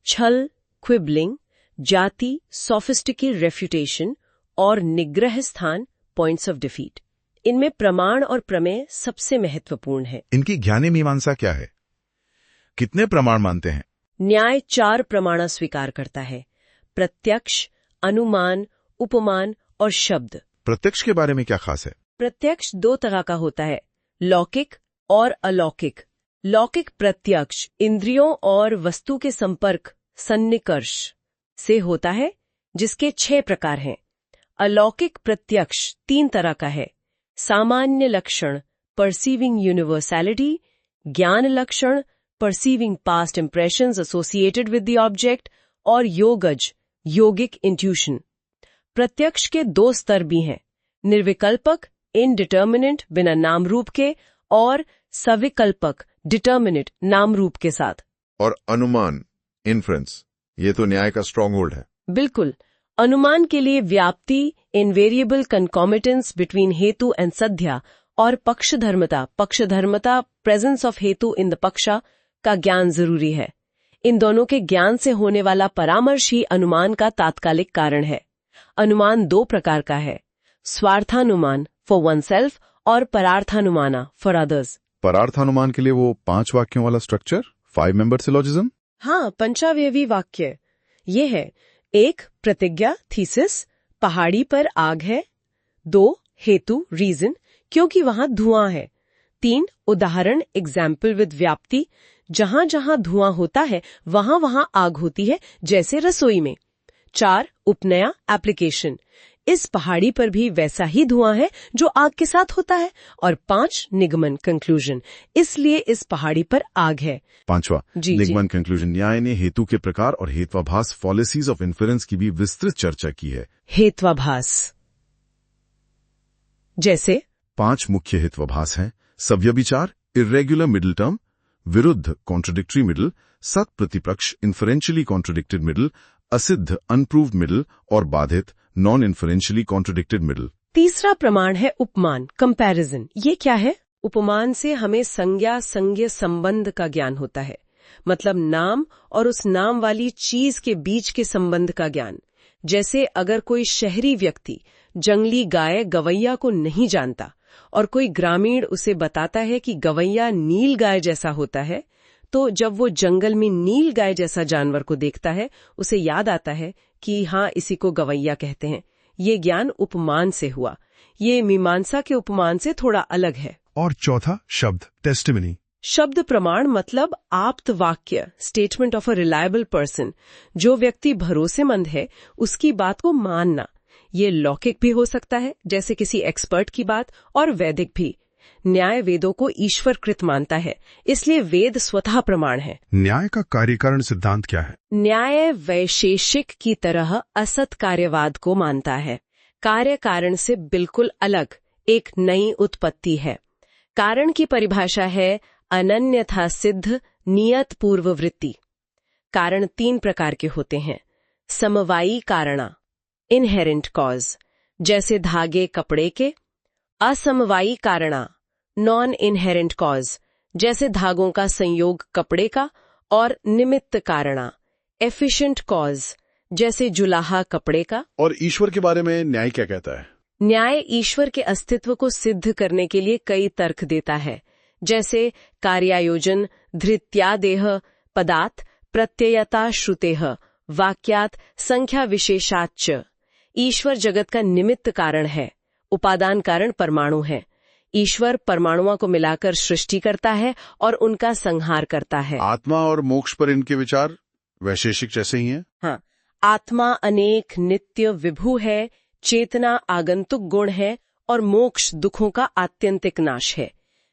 छल, क्विबलिंग; जाति, सोफिस्टिकल रेफ्यूटेशन; और निग्रह स्थान, पॉइंट्स ऑफ डिफीट। इनमें प्रमाण और प्रमेय सबसे महत्वपूर्ण है। इनकी ज्ञानी मीमांसा क्या है? कितने प्रमाण मानते हैं? न्याय 4 प्रमाण स्वीकार करता है: प्रत्यक्ष, अनुमान, उपमान और शब्द। प्रत्यक्ष के बारे में क्या खास है? प्रत्यक्ष 2 तरह का होता है, लौकिक और अलौकिक। लौकिक प्रत्यक्ष इंद्रियों और वस्तु के संपर्क, सन्निकर्ष से होता है, जिसके 6 प्रकार हैं। अलौकिक प्रत्यक्ष 3 तरह का है: सामान्य लक्षण, परसीविंग यूनिवर्सैलिटी; ज्ञान लक्षण, perceiving past impressions associated with the object; और योगज, योगिक इंट्यूशन। प्रत्यक्ष के 2 स्तर भी हैं: निर्विकल्पक, इनडिटर्मिनेट, बिना नाम रूप के; और सविकल्पक, डिटर्मिनेट, नाम रूप के साथ। और अनुमान, इन्फ्रेंस, ये तो न्याय का स्ट्रॉन्ग होल्ड है। बिल्कुल। अनुमान के लिए व्याप्ति, इनवेरिएबल कंकॉमिटेंस बिटवीन हेतु एंड सध्या; और पक्षधर्मता, प्रेजेंस ऑफ हेतु इन द पक्षा का ज्ञान जरूरी है। इन दोनों के ज्ञान से होने वाला परामर्श ही अनुमान का तात्कालिक कारण है। अनुमान 2 प्रकार का है: स्वार्थानुमान, फॉर वनसेल्फ, और परार्थानुमाना, फॉर अदर्स। परार्थानुमान के लिए वो 5 वाक्यों वाला स्ट्रक्चर, 5 मेंबर सिलोजिज्म। हाँ, पंचावयवी वाक्य ये है: 1 प्रतिज्ञा, थीसिस, पहाड़ी पर आग है; 2 हेतु, रीजन, क्योंकि वहां धुआं है; 3 उदाहरण, एग्जाम्पल विद व्याप्ति, जहां जहां धुआं होता है वहां वहां आग होती है, जैसे रसोई में; 4 उपनया, एप्लीकेशन, इस पहाड़ी पर भी वैसा ही धुआं है जो आग के साथ होता है; और 5 निगमन, कंक्लूजन, इसलिए इस पहाड़ी पर आग है। 5वां जी, निगमन, कंक्लूजन। न्याय ने हेतु के प्रकार और हेत्वाभास, फॉलिसीज ऑफ इन्फरेंस की भी विस्तृत चर्चा की है। हेत्वाभास जैसे 5 मुख्य हेत्वाभास हैं: सव्यभिचार, इर्रेगुलर मिडिल टर्म; विरुद्ध, कॉन्ट्रडिक्टरी मिडिल; सत प्रतिपक्ष, इन्फरेंशियली कॉन्ट्रडिक्टेड मिडिल; असिद्ध, अनप्रूव्ड मिडिल; और बाधित, नॉन इन्फरेंशियली कॉन्ट्रडिक्टेड मिडिल। तीसरा प्रमाण है उपमान, कंपैरिजन। ये क्या है? उपमान से हमें संज्ञा संज्ञ संबंध का ज्ञान होता है, मतलब नाम और उस नाम वाली चीज के बीच के संबंध का ज्ञान। जैसे अगर कोई शहरी व्यक्ति जंगली गाय गवैया को नहीं जानता और कोई ग्रामीण उसे बताता है कि गवैया नील गाय जैसा होता है, तो जब वो जंगल में नील गाय जैसा जानवर को देखता है, उसे याद आता है कि हाँ, इसी को गवैया कहते हैं। ये ज्ञान उपमान से हुआ। ये मीमांसा के उपमान से थोड़ा अलग है। और चौथा शब्द, टेस्टिमनी। शब्द प्रमाण मतलब आप्त वाक्य, statement of a reliable person. जो व्यक्ति भरोसेमंद है उसकी बात को मानना। ये लौकिक भी हो सकता है, जैसे किसी एक्सपर्ट की बात, और वैदिक भी। न्याय वेदों को ईश्वरकृत मानता है, इसलिए वेद स्वतः प्रमाण है। न्याय का कार्यकारण सिद्धांत क्या है? न्याय वैशेषिक की तरह असत कार्यवाद को मानता है। कार्य कारण से बिल्कुल अलग, एक नई उत्पत्ति है। कारण की परिभाषा है अनन्यथा सिद्ध नियत पूर्व वृत्ति। कारण 3 प्रकार के होते हैं: समवायी कारणा, इनहेरेंट कॉज, जैसे धागे कपड़े के। असमवायी कारणा, नॉन इनहेरेंट कॉज, जैसे धागों का संयोग कपड़े का। और निमित्त कारणा, एफिशिएंट कॉज, जैसे जुलाहा कपड़े का। और ईश्वर के बारे में न्याय क्या कहता है? न्याय ईश्वर के अस्तित्व को सिद्ध करने के लिए कई तर्क देता है, जैसे कार्यायोजन, धृत्यादेह, पदात्, प्रत्ययता श्रुतेह, वाक्यात्, संख्या विशेषाच्च। ईश्वर जगत का निमित्त कारण है, उपादान कारण परमाणु है। ईश्वर परमाणुओं को मिलाकर सृष्टि करता है और उनका संहार करता है। आत्मा और मोक्ष पर इनके विचार वैशेषिक जैसे ही हैं। हाँ, आत्मा अनेक, नित्य, विभु है, चेतना आगंतुक गुण है और मोक्ष दुखों का आत्यंतिक नाश है।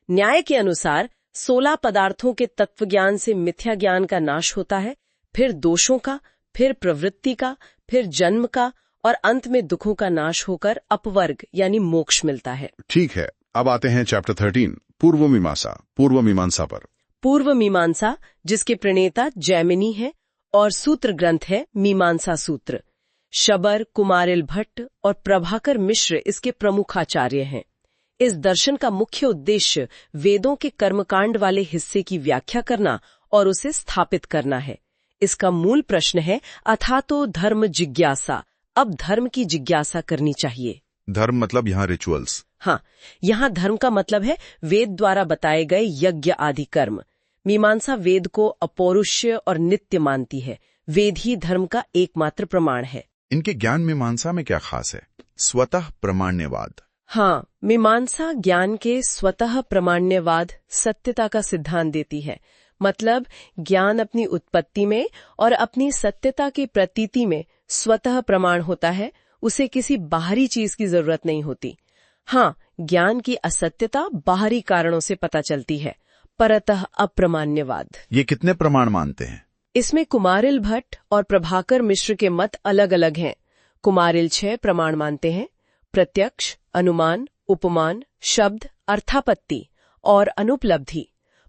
न्याय के अनुसार 16 पदार्थों के तत्वज्ञान से मिथ्या ज्ञान का नाश होता है, फिर दोषों का, फिर प्रवृत्ति का, फिर जन्म का और अंत में दुखों का नाश होकर अपवर्ग यानी मोक्ष मिलता है। ठीक है, अब आते हैं चैप्टर 13, पूर्व मीमांसा पर। पूर्व मीमांसा, जिसके प्रणेता जैमिनी है और सूत्र ग्रंथ है मीमांसा सूत्र। शबर, कुमारिल भट्ट और प्रभाकर मिश्र इसके प्रमुख आचार्य हैं। इस दर्शन का मुख्य उद्देश्य वेदों के कर्मकांड वाले हिस्से की व्याख्या करना और उसे स्थापित करना है। इसका मूल प्रश्न है अथातो धर्म जिज्ञासा, अब धर्म की जिज्ञासा करनी चाहिए। धर्म मतलब यहाँ रिचुअल्स। हाँ, यहाँ धर्म का मतलब है वेद द्वारा बताए गए यज्ञ आदि कर्म। मीमांसा वेद को अपौरुष्य और नित्य मानती है। वेद ही धर्म का एकमात्र प्रमाण है। इनके ज्ञान मीमांसा में क्या खास है? स्वतः प्रमाण्यवाद। हाँ, मीमांसा ज्ञान के स्वतः प्रमाण्यवाद, सत्यता का सिद्धांत देती है। मतलब ज्ञान अपनी उत्पत्ति में और अपनी सत्यता की प्रतीति में स्वतः प्रमाण होता है, उसे किसी बाहरी चीज की जरूरत नहीं होती। हाँ, ज्ञान की असत्यता बाहरी कारणों से पता चलती है, परतः अप्रमाण्यवाद। ये कितने प्रमाण मानते हैं? इसमें कुमारिल भट्ट और प्रभाकर मिश्र के मत अलग अलग हैं। कुमारिल 6 प्रमाण मानते हैं, प्रत्यक्ष, अनुमान, उपमान, शब्द, अर्थापत्ति और अनुपलब्धि।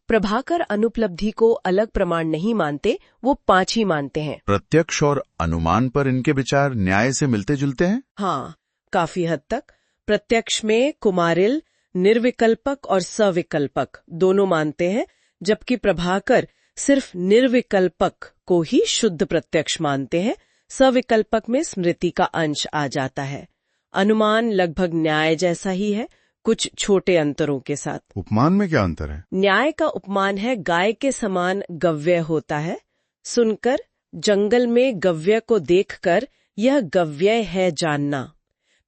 प्रभाकर अनुपलब्धि को अलग प्रमाण नहीं मानते, वो 5 ही मानते हैं। प्रत्यक्ष और अनुमान पर इनके विचार न्याय से मिलते जुलते हैं? हाँ, काफी हद तक। प्रत्यक्ष में कुमारिल निर्विकल्पक और सविकल्पक दोनों मानते हैं, जबकि प्रभाकर सिर्फ निर्विकल्पक को ही शुद्ध प्रत्यक्ष मानते हैं। सविकल्पक में स्मृति का अंश आ जाता है। अनुमान लगभग न्याय जैसा ही है, कुछ छोटे अंतरों के साथ। उपमान में क्या अंतर है? न्याय का उपमान है गाय के समान गव्य होता है। सुनकर, जंगल में गव्य को देखकर यह गव्य है जानना।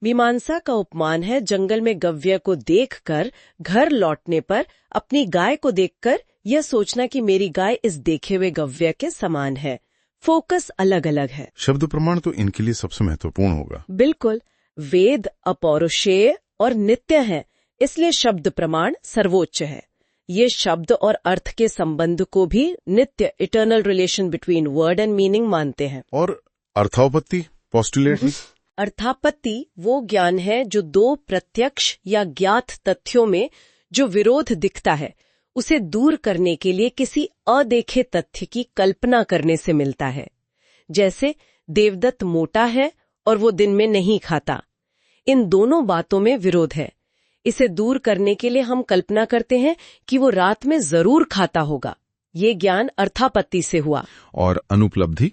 मीमांसा का उपमान है जंगल में गव्य को देखकर घर लौटने पर अपनी गाय को देखकर यह सोचना कि मेरी गाय इस देखे हुए गव्य के समान है। फोकस अलग अलग है। शब्द प्रमाण तो इनके लिए सबसे महत्वपूर्ण होगा। बिल्कुल, वेद अपौरुषेय और नित्य है, इसलिए शब्द प्रमाण सर्वोच्च है। ये शब्द और अर्थ के संबंध को भी नित्य, eternal relation between word and meaning मानते हैं। और अर्थापत्ति, पोस्टुलेट? अर्थापत्ति वो ज्ञान है जो 2 प्रत्यक्ष या ज्ञात तथ्यों में जो विरोध दिखता है, उसे दूर करने के लिए किसी अदेखे तथ्य की कल्पना करने से मिलता है। जैसे देवदत्त मोटा है और वो दिन में नहीं खाता। इन दोनों बातों में विरोध है। इसे दूर करने के लिए हम कल्पना करते हैं कि वो रात में जरूर खाता होगा। ये ज्ञान अर्थापत्ति से हुआ। और अनुपलब्धि?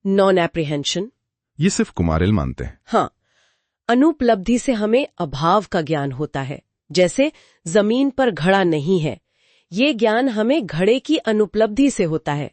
Non apprehension. ये सिर्फ कुमारिल मानते हैं। हाँ, अनुपलब्धि से हमें अभाव का ज्ञान होता है। जैसे जमीन पर घड़ा नहीं है, ये ज्ञान हमें घड़े की अनुपलब्धि से होता है।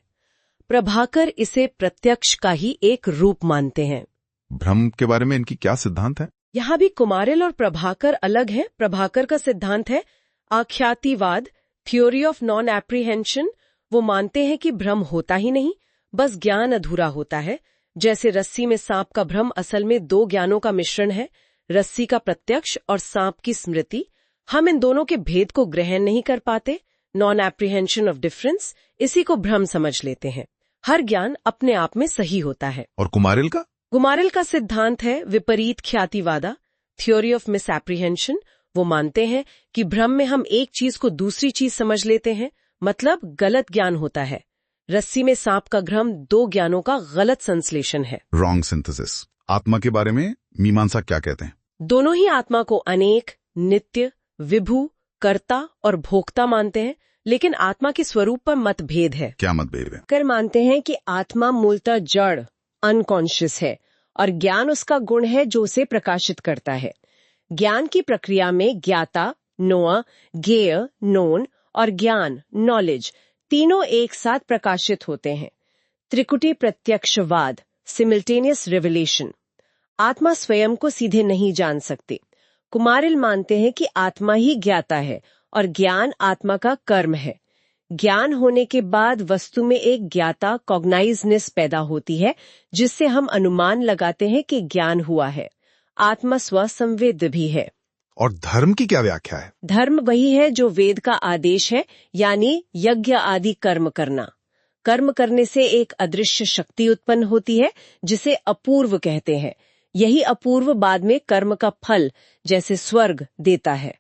प्रभाकर इसे प्रत्यक्ष का ही एक रूप मानते हैं। भ्रम के बारे में इनकी क्या सिद्धांत है? यहाँ भी कुमारिल और प्रभाकर अलग हैं। प्रभाकर का सिद्धांत है आख्यातिवाद, थ्योरी ऑफ नॉन एप्रीहेंशन। वो मानते हैं कि भ्रम होता ही नहीं, बस ज्ञान अधूरा होता है। जैसे रस्सी में सांप का भ्रम असल में 2 ज्ञानों का मिश्रण है, रस्सी का प्रत्यक्ष और सांप की स्मृति। हम इन दोनों के भेद को ग्रहण नहीं कर पाते, नॉन एप्रीहेंशन ऑफ डिफरेंस, इसी को भ्रम समझ लेते हैं। हर ज्ञान अपने आप में सही होता है। और कुमारिल का? कुमारिल का सिद्धांत है विपरीत ख्यातिवादा, थ्योरी ऑफ मिस एप्रीहेंशन। वो मानते हैं कि भ्रम में हम एक चीज को दूसरी चीज समझ लेते हैं, मतलब गलत ज्ञान होता है। रस्सी में सांप का भ्रम 2 ज्ञानों का गलत संश्लेषण है। Wrong synthesis. आत्मा के बारे में मीमांसा क्या कहते हैं? दोनों ही आत्मा को अनेक, नित्य, विभु, कर्ता और भोक्ता मानते हैं, लेकिन आत्मा के स्वरूप पर मतभेद है। क्या मतभेद है? कर मानते हैं कि आत्मा मूलतः जड़, अनकॉन्शियस है और ज्ञान उसका गुण है जो उसे प्रकाशित करता है। ज्ञान की प्रक्रिया में ज्ञाता, नोआ, ज्ञेय, नोन और ज्ञान, नॉलेज, तीनों एक साथ प्रकाशित होते हैं। त्रिकुटी प्रत्यक्षवाद, सिमिल्टेनियस रिवलेशन। आत्मा स्वयं को सीधे नहीं जान सकती। कुमारिल मानते हैं कि आत्मा ही ज्ञाता है और ज्ञान आत्मा का कर्म है। ज्ञान होने के बाद वस्तु में एक ज्ञाता कॉग्नाइजनेस पैदा होती है, जिससे हम अनुमान लगाते हैं कि ज्ञान हुआ है। आत्मा स्वसंवेद्य भी है। और धर्म की क्या व्याख्या है? धर्म वही है जो वेद का आदेश है, यानी यज्ञ आदि कर्म करना। कर्म करने से एक अदृश्य शक्ति उत्पन्न होती है, जिसे अपूर्व कहते हैं। यही अपूर्व बाद में कर्म का फल, जैसे स्वर्ग, देता है।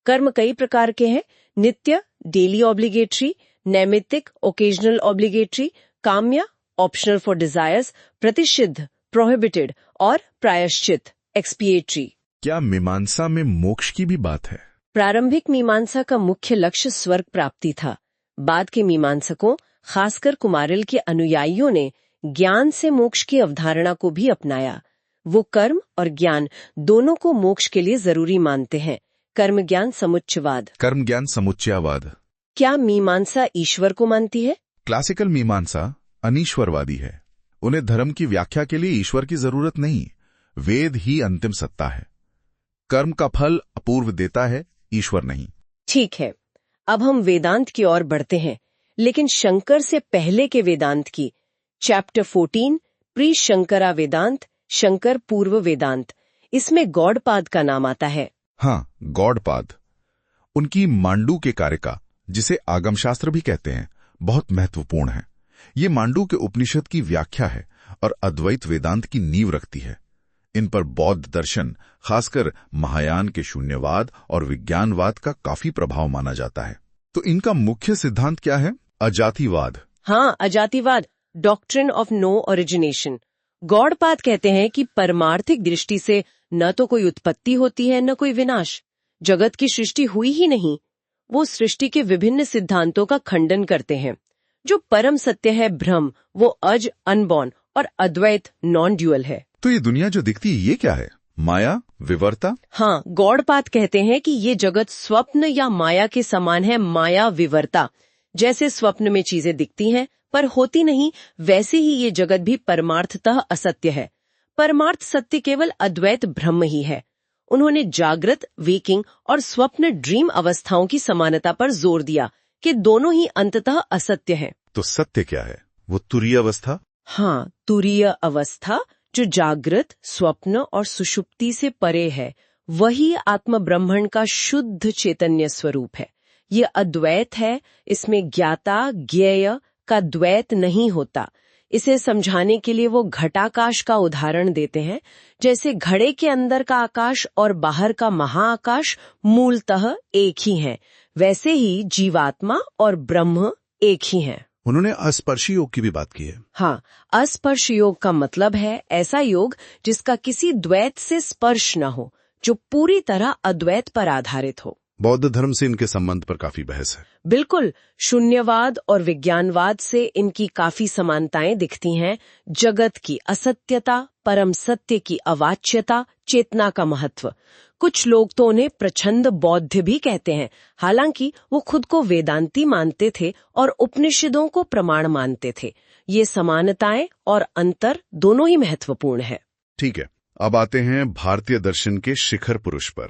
कर्म कई प्रकार के हैं: नित्य, डेली ऑब्लिगेटरी, नैमित्तिक, ओकेजनल ऑब्लिगेटरी, काम्य, ऑप्शनल फॉर डिजायर्स, प्रतिषिद्ध, प्रोहिबिटेड और प्रायश्चित, एक्सपिएटरी। क्या मीमांसा में मोक्ष की भी बात है? प्रारंभिक मीमांसा का मुख्य लक्ष्य स्वर्ग प्राप्ति था। बाद के मीमांसकों, खासकर कुमारिल के अनुयायियों ने ज्ञान से मोक्ष की अवधारणा को भी अपनाया। वो कर्म और ज्ञान दोनों को मोक्ष के लिए जरूरी मानते हैं। कर्म ज्ञान समुच्चयवाद। कर्म ज्ञान समुच्चयवाद। क्या मीमांसा ईश्वर को मानती है? क्लासिकल मीमांसा अनीश्वरवादी है। उन्हें धर्म की व्याख्या के लिए ईश्वर की जरूरत नहीं, वेद ही अंतिम सत्ता है। कर्म का फल अपूर्व देता है, ईश्वर नहीं। ठीक है, अब हम वेदांत की ओर बढ़ते हैं, लेकिन शंकर से पहले के वेदांत की। चैप्टर 14, प्री शंकरा वेदांत, शंकर पूर्व वेदांत। इसमें गौड़पाद का नाम आता है। हाँ, गौड़पाद। उनकी मांडू के कारिका, जिसे आगमशास्त्र भी कहते हैं, बहुत महत्वपूर्ण है। ये मांडू के उपनिषद की व्याख्या है और अद्वैत वेदांत की नींव रखती है। इन पर बौद्ध दर्शन, खासकर महायान के शून्यवाद और विज्ञानवाद का काफी प्रभाव माना जाता है। तो इनका मुख्य सिद्धांत क्या है? अजातिवाद। हाँ, अजातिवाद, doctrine of no origination. Gaudapada कहते हैं कि परमार्थिक दृष्टि से न तो कोई उत्पत्ति होती है, न कोई विनाश। जगत की सृष्टि हुई ही नहीं। वो सृष्टि के विभिन्न सिद्धांतों का खंडन करते हैं। जो परम सत्य है ब्रह्म, वो अज, अनबॉर्न और अद्वैत, नॉन ड्यूअल है। तो ये दुनिया जो दिखती है, ये क्या है? माया, विवर्ता? हाँ, गौड़पाद कहते हैं कि ये जगत स्वप्न या माया के समान है। माया विवर्ता, जैसे स्वप्न में चीजें दिखती हैं पर होती नहीं, वैसे ही ये जगत भी परमार्थतः असत्य है। परमार्थ सत्य केवल अद्वैत ब्रह्म ही है। उन्होंने जागृत, वेकिंग और स्वप्न, ड्रीम अवस्थाओं की समानता पर जोर दिया कि दोनों ही अंततः असत्य हैं। तो सत्य क्या है? वो तुरीय अवस्था? हाँ, तुरीय अवस्था, जो जागृत, स्वप्न और सुषुप्ति से परे है, वही आत्म ब्रह्मण का शुद्ध चैतन्य स्वरूप है। ये अद्वैत है। इसमें ज्ञाता ज्ञेय का द्वैत नहीं होता। इसे समझाने के लिए वो घटाकाश का उदाहरण देते हैं। जैसे घड़े के अंदर का आकाश और बाहर का महाआकाश मूलतः एक ही हैं, वैसे ही जीवात्मा और ब्रह्म एक ही हैं। उन्होंने अस्पर्शी योग की भी बात की है। हाँ, अस्पर्श योग का मतलब है ऐसा योग जिसका किसी द्वैत से स्पर्श न हो, जो पूरी तरह अद्वैत पर आधारित हो। बौद्ध धर्म से इनके संबंध पर काफी बहस है। बिल्कुल, शून्यवाद और विज्ञानवाद से इनकी काफी समानताएं दिखती हैं। जगत की असत्यता, परम सत्य की अवाच्यता, चेतना का महत्व। कुछ लोग तो उन्हें प्रचंड बौद्ध भी कहते हैं, हालांकि वो खुद को वेदांती मानते थे और उपनिषदों को प्रमाण मानते थे। ये समानताएं और अंतर दोनों ही महत्वपूर्ण है। ठीक है, अब आते हैं भारतीय दर्शन के शिखर पुरुष पर।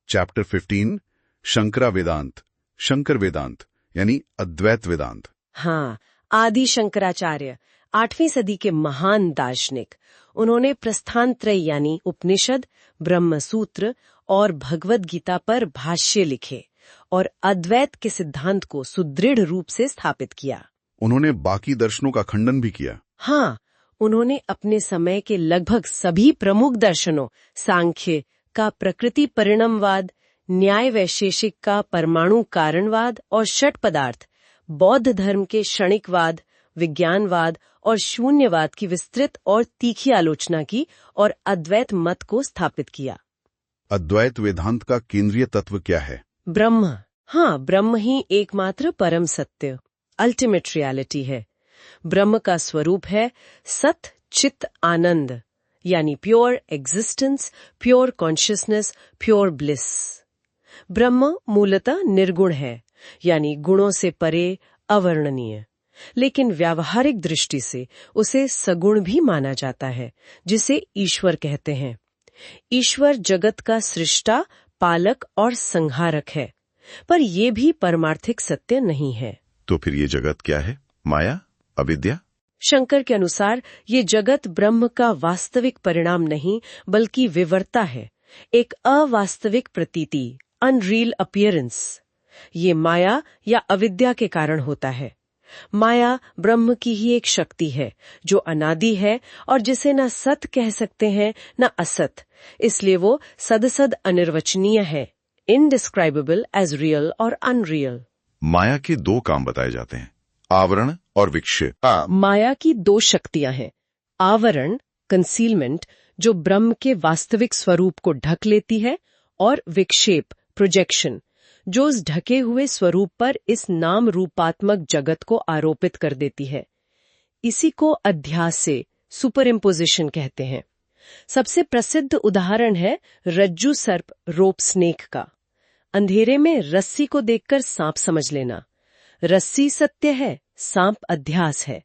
चैप्टर 15, शंकरा वेदांत, शंकर वेदांत यानी अद्वैत वेदांत। हाँ, आदि शंकराचार्य 8वीं सदी के महान दार्शनिक। उन्होंने प्रस्थानत्रय यानी उपनिषद, ब्रह्मसूत्र और भगवद गीता पर भाष्य लिखे और अद्वैत के सिद्धांत को सुदृढ़ रूप से स्थापित किया। उन्होंने बाकी दर्शनों का खंडन भी किया। हाँ, उन्होंने अपने समय के लगभग सभी प्रमुख दर्शनों, सांख्य का प्रकृति परिणामवाद, न्याय वैशेषिक का परमाणु कारणवाद और षट पदार्थ, बौद्ध धर्म के क्षणिकवाद, विज्ञानवाद और शून्यवाद की विस्तृत और तीखी आलोचना की और अद्वैत मत को स्थापित किया। अद्वैत वेदांत का केंद्रीय तत्व क्या है? ब्रह्म। हाँ, ब्रह्म ही एकमात्र परम सत्य, अल्टीमेट रियलिटी है। ब्रह्म का स्वरूप है सत चित आनंद, यानी pure existence, pure consciousness, pure bliss. ब्रह्म मूलतः निर्गुण है, यानी गुणों से परे, अवर्णनीय। लेकिन व्यावहारिक दृष्टि से उसे सगुण भी माना जाता है, जिसे ईश्वर कहते हैं। ईश्वर जगत का सृष्टा, पालक और संहारक है, पर यह भी परमार्थिक सत्य नहीं है। तो फिर ये जगत क्या है? माया, अविद्या? शंकर के अनुसार ये जगत ब्रह्म का वास्तविक परिणाम नहीं, बल्कि विवर्ता है, एक अवास्तविक प्रतीति, अनरियल अपीयरेंस। ये माया या अविद्या के कारण होता है। माया ब्रह्म की ही एक शक्ति है, जो अनादि है और जिसे न सत कह सकते हैं न असत, इसलिए वो सदसद अनिर्वचनीय है, इनडिस्क्राइबेबल एज रियल और अनरियल। माया के दो काम बताए जाते हैं, आवरण और विक्षेप। माया की दो शक्तियां हैं। आवरण, कंसीलमेंट, जो ब्रह्म के वास्तविक स्वरूप को ढक लेती है, और विक्षेप, प्रोजेक्शन, जो उस ढके हुए स्वरूप पर इस नाम रूपात्मक जगत को आरोपित कर देती है। इसी को अध्यास से सुपर इम्पोजिशन कहते हैं। सबसे प्रसिद्ध उदाहरण है रज्जू सर्प रोप स्नेक का। अंधेरे में रस्सी को देखकर सांप समझ लेना। रस्सी सत्य है, सांप अध्यास है।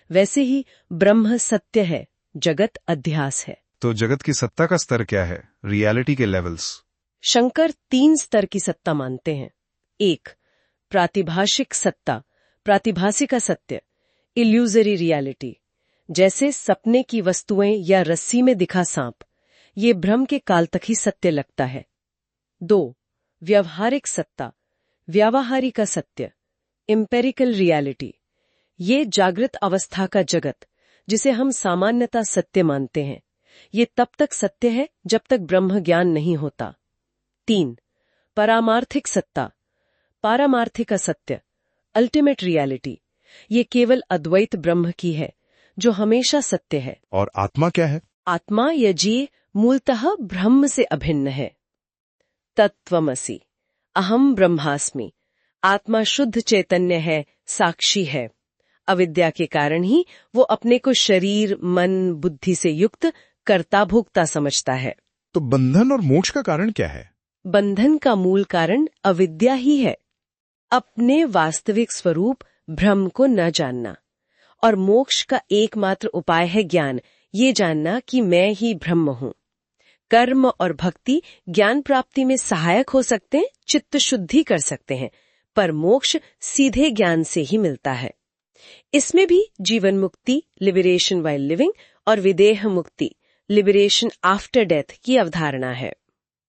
वैसे ही ब्रह्म सत्य है, जगत अध्यास है। तो जगत की सत्ता का स्तर क्या है, रियलिटी के लेवल्स? शंकर 3 स्तर की सत्ता मानते हैं। 1. प्रातिभाषिक सत्ता, प्रातिभासिका सत्य, इल्यूजरी रियलिटी, जैसे सपने की वस्तुएं या रस्सी में दिखा सांप, ये भ्रम के काल तक ही सत्य लगता है। 2. व्यवहारिक सत्ता, व्यावहारिका सत्य, एम्पेरिकल रियलिटी, ये जागृत अवस्था का जगत, जिसे हम सामान्यतः सत्य मानते हैं, ये तब तक सत्य है जब तक ब्रह्म ज्ञान नहीं होता। 3. परामार्थिक सत्ता, पारमार्थिक सत्य, अल्टीमेट रियलिटी, ये केवल अद्वैत ब्रह्म की है, जो हमेशा सत्य है। और आत्मा क्या है? आत्मा या जीव मूलतः ब्रह्म से अभिन्न है। तत्वमसि, अहम ब्रह्मास्मि, आत्मा शुद्ध चैतन्य है, साक्षी है। अविद्या के कारण ही वो अपने को शरीर, मन, बुद्धि से युक्त कर्ता भोक्ता समझता है। तो बंधन और मोक्ष का कारण क्या है? बंधन का मूल कारण अविद्या ही है, अपने वास्तविक स्वरूप ब्रह्म को न जानना। और मोक्ष का एकमात्र उपाय है ज्ञान, ये जानना कि मैं ही ब्रह्म हूँ। कर्म और भक्ति ज्ञान प्राप्ति में सहायक हो सकते हैं, चित्त शुद्धि कर सकते हैं, पर मोक्ष सीधे ज्ञान से ही मिलता है। इसमें भी जीवन मुक्ति, लिबरेशन वाइल लिविंग, और विदेह मुक्ति, लिबरेशन आफ्टर डेथ की अवधारणा है।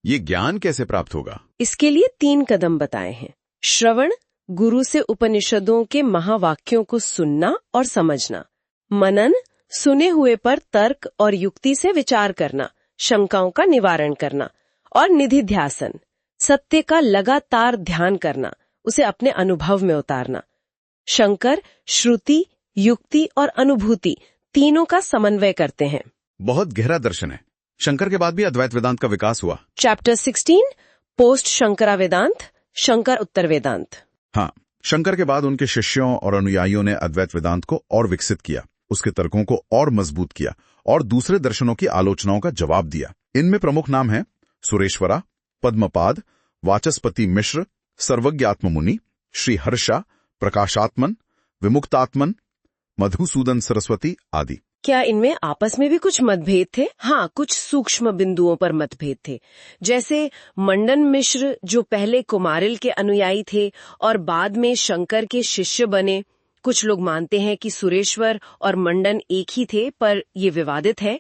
ये ज्ञान कैसे प्राप्त होगा? इसके लिए 3 कदम बताए हैं। श्रवण, गुरु से उपनिषदों के महावाक्यों को सुनना और समझना। मनन, सुने हुए पर तर्क और युक्ति से विचार करना, शंकाओं का निवारण करना। और निधिध्यासन, सत्य का लगातार ध्यान करना, उसे अपने अनुभव में उतारना। शंकर श्रुति, युक्ति और अनुभूति तीनों का समन्वय करते हैं। बहुत गहरा दर्शन है। शंकर के बाद भी अद्वैत वेदांत का विकास हुआ। चैप्टर 16, पोस्ट शंकरा वेदांत, शंकर उत्तर वेदांत। हाँ, शंकर के बाद उनके शिष्यों और अनुयायियों ने अद्वैत वेदांत को और विकसित किया, उसके तर्कों को और मजबूत किया और दूसरे दर्शनों की आलोचनाओं का जवाब दिया। इनमें प्रमुख नाम हैं सुरेश्वरा, पद्मपाद, वाचस्पति मिश्र, सर्वज्ञात्म मुनि, श्री हर्षा, प्रकाशात्मन, विमुक्तात्मन, मधुसूदन सरस्वती आदि। क्या इनमें आपस में भी कुछ मतभेद थे? हाँ, कुछ सूक्ष्म बिंदुओं पर मतभेद थे। जैसे मंडन मिश्र, जो पहले कुमारिल के अनुयायी थे और बाद में शंकर के शिष्य बने। कुछ लोग मानते हैं कि सुरेश्वर और मंडन एक ही थे, पर ये विवादित है।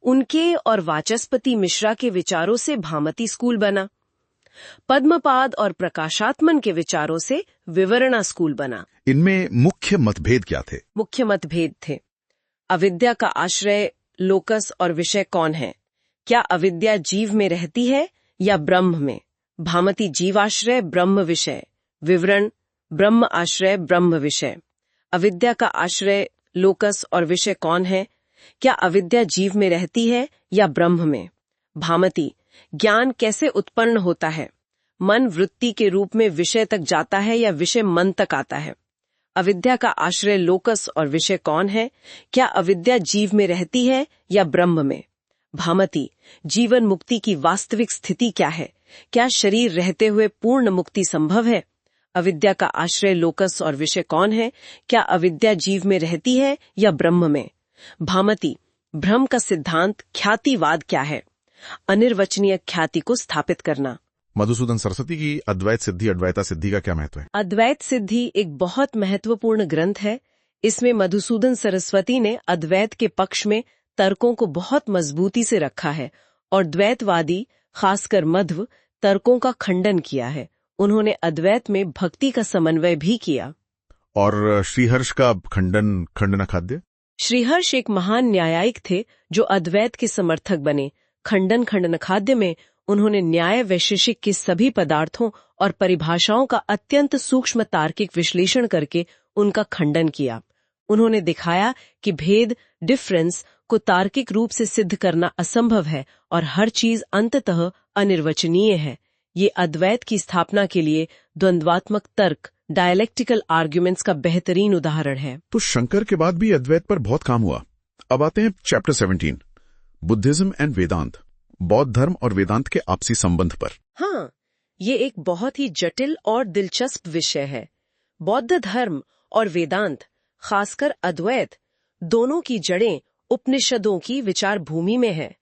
उनके और वाचस्पति मिश्रा के विचारों से भामती स्कूल बना। पद्मपाद और प्रकाशात्मन के विचारों से विवरणा स्कूल बना। इनमें मुख्य मतभेद क्या थे? मुख्य मतभेद थे, अविद्या का आश्रय, लोकस और विषय कौन है? क्या अविद्या जीव में रहती है या ब्रह्म में? भामती जीवाश्रय, ब्रह्म विषय। विवरण, ब्रह्म आश्रय, ब्रह्म विषय। अविद्या का आश्रय, लोकस और विषय कौन है? क्या अविद्या जीव में रहती है या ब्रह्म में? भामती, ज्ञान कैसे उत्पन्न होता है? मन वृत्ति के रूप में विषय तक जाता है या विषय मन तक आता है? अविद्या का आश्रय लोकस और विषय कौन है? क्या अविद्या जीव में रहती है या ब्रह्म में? भामती, जीवन मुक्ति की वास्तविक स्थिति क्या है? क्या शरीर रहते हुए पूर्ण मुक्ति संभव है? अविद्या का आश्रय लोकस और विषय कौन है? क्या अविद्या जीव में रहती है या ब्रह्म में? भामती, भ्रम का सिद्धांत ख्यातिवाद क्या है? अनिर्वचनीय ख्याति को स्थापित करना। मधुसूदन सरस्वती की अद्वैत सिद्धि अद्वैता सिद्धि का क्या महत्व है? अद्वैत सिद्धि एक बहुत महत्वपूर्ण ग्रंथ है। इसमें मधुसूदन सरस्वती ने अद्वैत के पक्ष में तर्कों को बहुत मजबूती से रखा है और द्वैतवादी, खासकर मध्व, तर्कों का खंडन किया है। उन्होंने अद्वैत में भक्ति का समन्वय भी किया। और श्रीहर्ष का खंडन खाद्य? श्रीहर्ष एक महान न्यायिक थे जो अद्वैत के समर्थक बने। खंडन खाद्य में उन्होंने न्याय वैशेषिक के सभी पदार्थों और परिभाषाओं का अत्यंत सूक्ष्म तार्किक विश्लेषण करके उनका खंडन किया। उन्होंने दिखाया कि भेद, डिफरेंस को तार्किक रूप से सिद्ध करना असंभव है और हर चीज अंततः अनिर्वचनीय है। ये अद्वैत की स्थापना के लिए द्वंद्वात्मक तर्क, डायलेक्टिकल आर्ग्यूमेंट्स का बेहतरीन उदाहरण है। तो शंकर के बाद भी अद्वैत पर बहुत काम हुआ। अब आते हैं चैप्टर 17, बुद्धिज्म एंड वेदांत, बौद्ध धर्म और वेदांत के आपसी संबंध पर। हाँ, ये एक बहुत ही जटिल और दिलचस्प विषय है। बौद्ध धर्म और वेदांत, खासकर अद्वैत, दोनों की जड़ें उपनिषदों की विचार भूमि में है।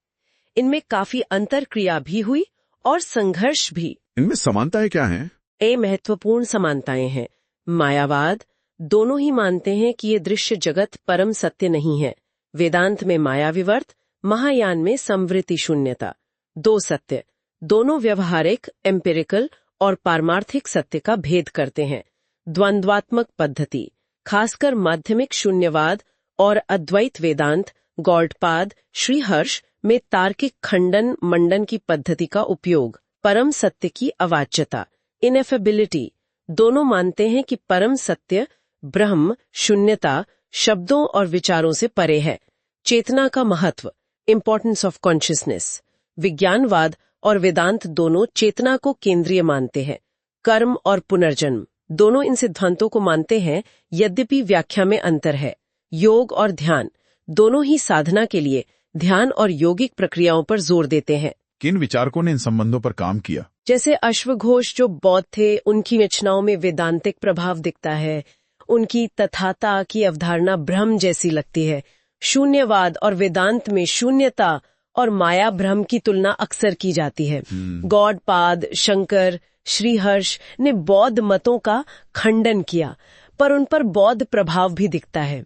इनमें काफी अंतरक्रिया भी हुई और संघर्ष भी। इनमें समानताएं क्या हैं? महत्वपूर्ण समानताएं हैं। मायावाद, दोनों ही मानते हैं कि ये दृश्य जगत परम सत्य नहीं है। वेदांत में माया विवर्त, महायान में संवृत्ति शून्यता। दो सत्य, दोनों व्यवहारिक, एम्पिरिकल और पारमार्थिक सत्य का भेद करते हैं। द्वंद्वात्मक पद्धति, खासकर माध्यमिक शून्यवाद और अद्वैत वेदांत, गौड़पाद, श्रीहर्ष में तार्किक खंडन मंडन की पद्धति का उपयोग। परम सत्य की अवाच्यता, इनएफेबिलिटी, दोनों मानते हैं कि परम सत्य, ब्रह्म, शून्यता, शब्दों और विचारों से परे है। चेतना का महत्व, इम्पोर्टेंस ऑफ कॉन्शियसनेस। विज्ञानवाद और वेदांत दोनों चेतना को केंद्रीय मानते हैं। कर्म और पुनर्जन्म, दोनों इन सिद्धांतों को मानते हैं, यद्यपि व्याख्या में अंतर है। योग और ध्यान, दोनों ही साधना के लिए ध्यान और यौगिक प्रक्रियाओं पर जोर देते हैं। किन विचारकों ने इन संबंधों पर काम किया? जैसे अश्वघोष जो बौद्ध थे, उनकी रचनाओं में वेदांतिक प्रभाव दिखता है। उनकी तथाता की अवधारणा ब्रह्म जैसी लगती है। शून्यवाद और वेदांत में शून्यता और माया ब्रह्म की तुलना अक्सर की जाती है। गौड़पाद, शंकर, श्रीहर्ष ने बौद्ध मतों का खंडन किया, पर उन पर बौद्ध प्रभाव भी दिखता है।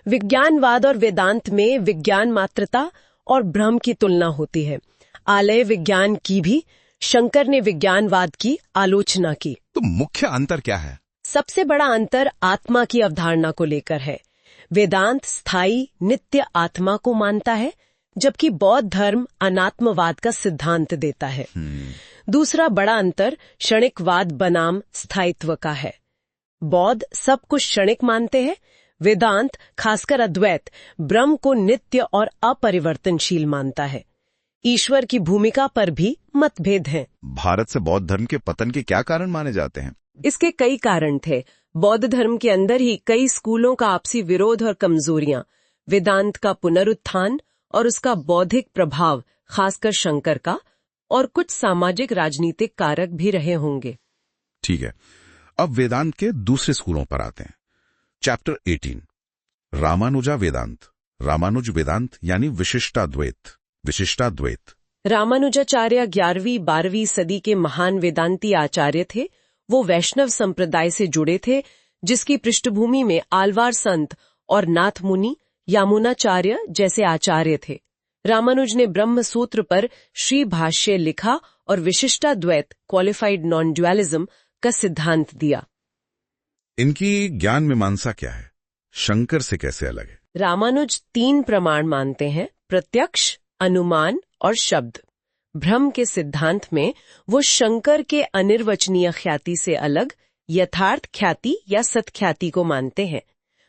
विज्ञानवाद और वेदांत में विज्ञान मात्रता और ब्रह्म की तुलना होती है। आलय विज्ञान की भी शंकर ने विज्ञानवाद की आलोचना की। तो मुख्य अंतर क्या है? सबसे बड़ा अंतर आत्मा की अवधारणा को लेकर है। वेदांत स्थायी नित्य आत्मा को मानता है, जबकि बौद्ध धर्म अनात्मवाद का सिद्धांत देता है। दूसरा बड़ा अंतर क्षणिकवाद बनाम स्थायित्व का है। बौद्ध सब कुछ क्षणिक मानते हैं, वेदांत, खासकर अद्वैत, ब्रह्म को नित्य और अपरिवर्तनशील मानता है। ईश्वर की भूमिका पर भी मतभेद हैं। भारत से बौद्ध धर्म के पतन के क्या कारण माने जाते हैं? इसके कई कारण थे। बौद्ध धर्म के अंदर ही कई स्कूलों का आपसी विरोध और कमजोरियां, वेदांत का पुनरुत्थान और उसका बौद्धिक प्रभाव, खासकर शंकर का, और कुछ सामाजिक राजनीतिक कारक भी रहे होंगे। ठीक है, अब वेदांत के दूसरे स्कूलों पर आते हैं। चैप्टर 18, रामानुजा वेदांत। रामानुज वेदांत यानी विशिष्टाद्वैत। रामानुजाचार्य 11वीं-12वीं सदी के महान वेदांती आचार्य थे। वो वैष्णव संप्रदाय से जुड़े थे, जिसकी पृष्ठभूमि में आलवार संत और नाथ मुनि, यामुनाचार्य जैसे आचार्य थे। रामानुज ने ब्रह्म सूत्र पर श्री भाष्य लिखा और विशिष्टाद्वैत, क्वालिफाइड नॉन ड्युअलिज्म का सिद्धांत दिया। इनकी ज्ञान मीमांसा क्या है? शंकर से कैसे अलग है? रामानुज 3 प्रमाण मानते हैं, प्रत्यक्ष, अनुमान और शब्द। ब्रह्म के सिद्धांत में वो शंकर के अनिर्वचनीय ख्याति से अलग यथार्थ ख्याति या सत्ख्याति को मानते हैं।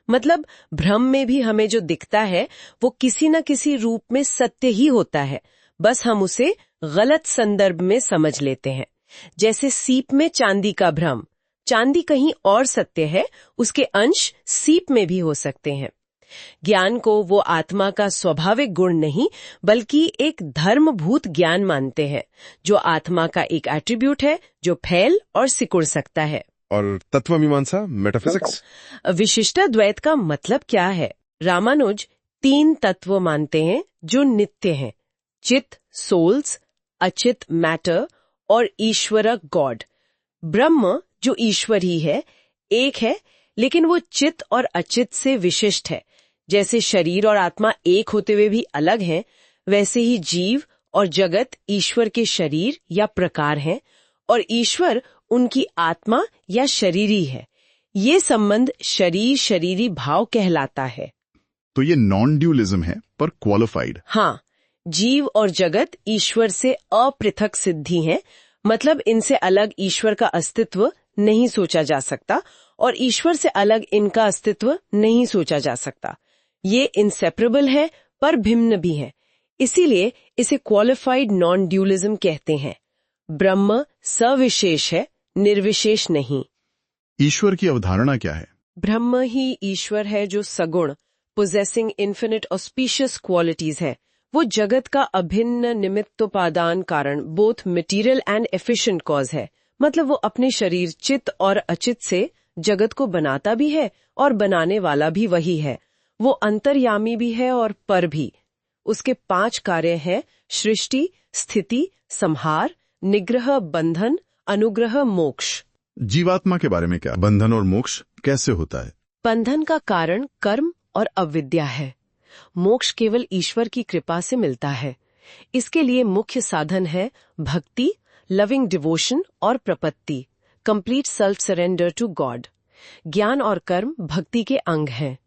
मतलब ब्रह्म में भी हमें जो दिखता है वो किसी न किसी रूप में सत्य ही होता है, बस हम उसे गलत संदर्भ में समझ लेते हैं। जैसे सीप में चांदी का भ्रम, चांदी कहीं और सत्य है, उसके अंश सीप में भी हो सकते हैं। ज्ञान को वो आत्मा का स्वाभाविक गुण नहीं बल्कि एक धर्मभूत ज्ञान मानते हैं, जो आत्मा का एक एट्रीब्यूट है जो फैल और सिकुड़ सकता है। और तत्वमीमांसा, मेटाफिजिक्स? विशिष्टाद्वैत का मतलब क्या है? रामानुज 3 तत्व मानते हैं जो नित्य हैं: चित, सोल्स, अचित, मैटर, और ईश्वर, गॉड। ब्रह्म जो ईश्वर ही है, एक है, लेकिन वो चित और अचित से विशिष्ट है। जैसे शरीर और आत्मा एक होते हुए भी अलग हैं, वैसे ही जीव और जगत ईश्वर के शरीर या प्रकार हैं, और ईश्वर उनकी आत्मा या शरीरी है। ये संबंध शरीर शरीरी भाव कहलाता है। तो ये नॉन ड्यूलिज्म है, पर क्वालिफाइड। हाँ, जीव और जगत ईश्वर से अपृथक सिद्धि हैं, मतलब इनसे अलग ईश्वर का अस्तित्व नहीं सोचा जा सकता और ईश्वर से अलग इनका अस्तित्व नहीं सोचा जा सकता। ये इनसेपरेबल है पर भिन्न भी है, इसीलिए इसे क्वालिफाइड नॉन ड्यूलिज्म कहते हैं। ब्रह्म सविशेष है, निर्विशेष नहीं। ईश्वर की अवधारणा क्या है? ब्रह्म ही ईश्वर है जो सगुण, पोजेसिंग इन्फिनिट ऑस्पिशियस क्वालिटीज है। वो जगत का अभिन्न निमित्तोपादान कारण, both material and efficient cause है। मतलब वो अपने शरीर चित और अचित से जगत को बनाता भी है और बनाने वाला भी वही है। वो अंतर्यामी भी है और पर भी। उसके 5 कार्य हैं: सृष्टि, स्थिति, संहार, निग्रह, बंधन, अनुग्रह, मोक्ष। जीवात्मा के बारे में क्या? बंधन और मोक्ष कैसे होता है? बंधन का कारण कर्म और अविद्या है। मोक्ष केवल ईश्वर की कृपा से मिलता है। इसके लिए मुख्य साधन है भक्ति, लविंग डिवोशन और प्रपत्ति, complete self surrender to God. ज्ञान और कर्म भक्ति के अंग हैं।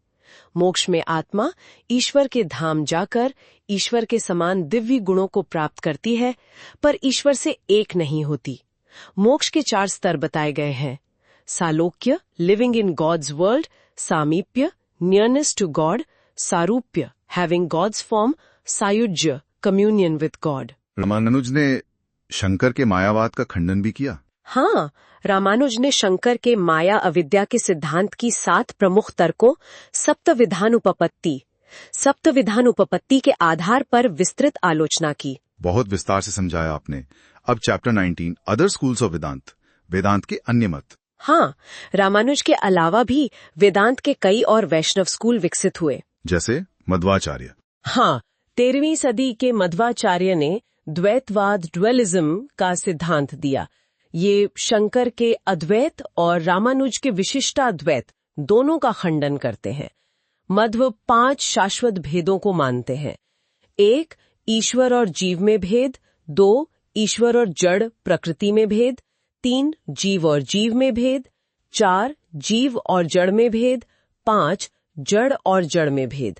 मोक्ष में आत्मा ईश्वर के धाम जाकर ईश्वर के समान दिव्य गुणों को प्राप्त करती है, पर ईश्वर से एक नहीं होती। मोक्ष के 4 स्तर बताए गए हैं: सालोक्य, लिविंग इन गॉड्स वर्ल्ड; सामीप्य, नियरनेस टू गॉड; सारूप्य, हैविंग गॉड्स फॉर्म; सायुज्य, कम्युनियन विद गॉड। रामानुज ने शंकर के मायावाद का खंडन भी किया। हाँ, रामानुज ने शंकर के माया अविद्या के सिद्धांत की 7 प्रमुख तर्कों सप्तविधान उपपत्ति के आधार पर विस्तृत आलोचना की। बहुत विस्तार से समझाया आपने। अब चैप्टर 19, अदर स्कूल्स ऑफ वेदांत, वेदांत के अन्य मत। हाँ, रामानुज के अलावा भी वेदांत के कई और वैष्णव स्कूल विकसित हुए, जैसे मध्वाचार्य। हाँ, 13वीं सदी के मध्वाचार्य ने द्वैतवाद, ड्वेलिज्म का सिद्धांत दिया। ये शंकर के अद्वैत और रामानुज के विशिष्टाद्वैत दोनों का खंडन करते हैं। मध्व 5 शाश्वत भेदों को मानते हैं: 1, ईश्वर और जीव में भेद; 2, ईश्वर और जड़ प्रकृति में भेद; 3, जीव और जीव में भेद; 4, जीव और जड़ में भेद; 5, जड़ और जड़ में भेद।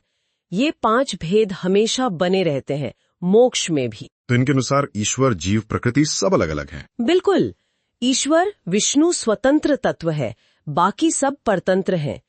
ये 5 भेद हमेशा बने रहते हैं, मोक्ष में भी। तो इनके अनुसार ईश्वर, जीव, प्रकृति सब अलग अलग हैं। बिल्कुल। ईश्वर विष्णु स्वतंत्र तत्व है, बाकी सब परतंत्र हैं।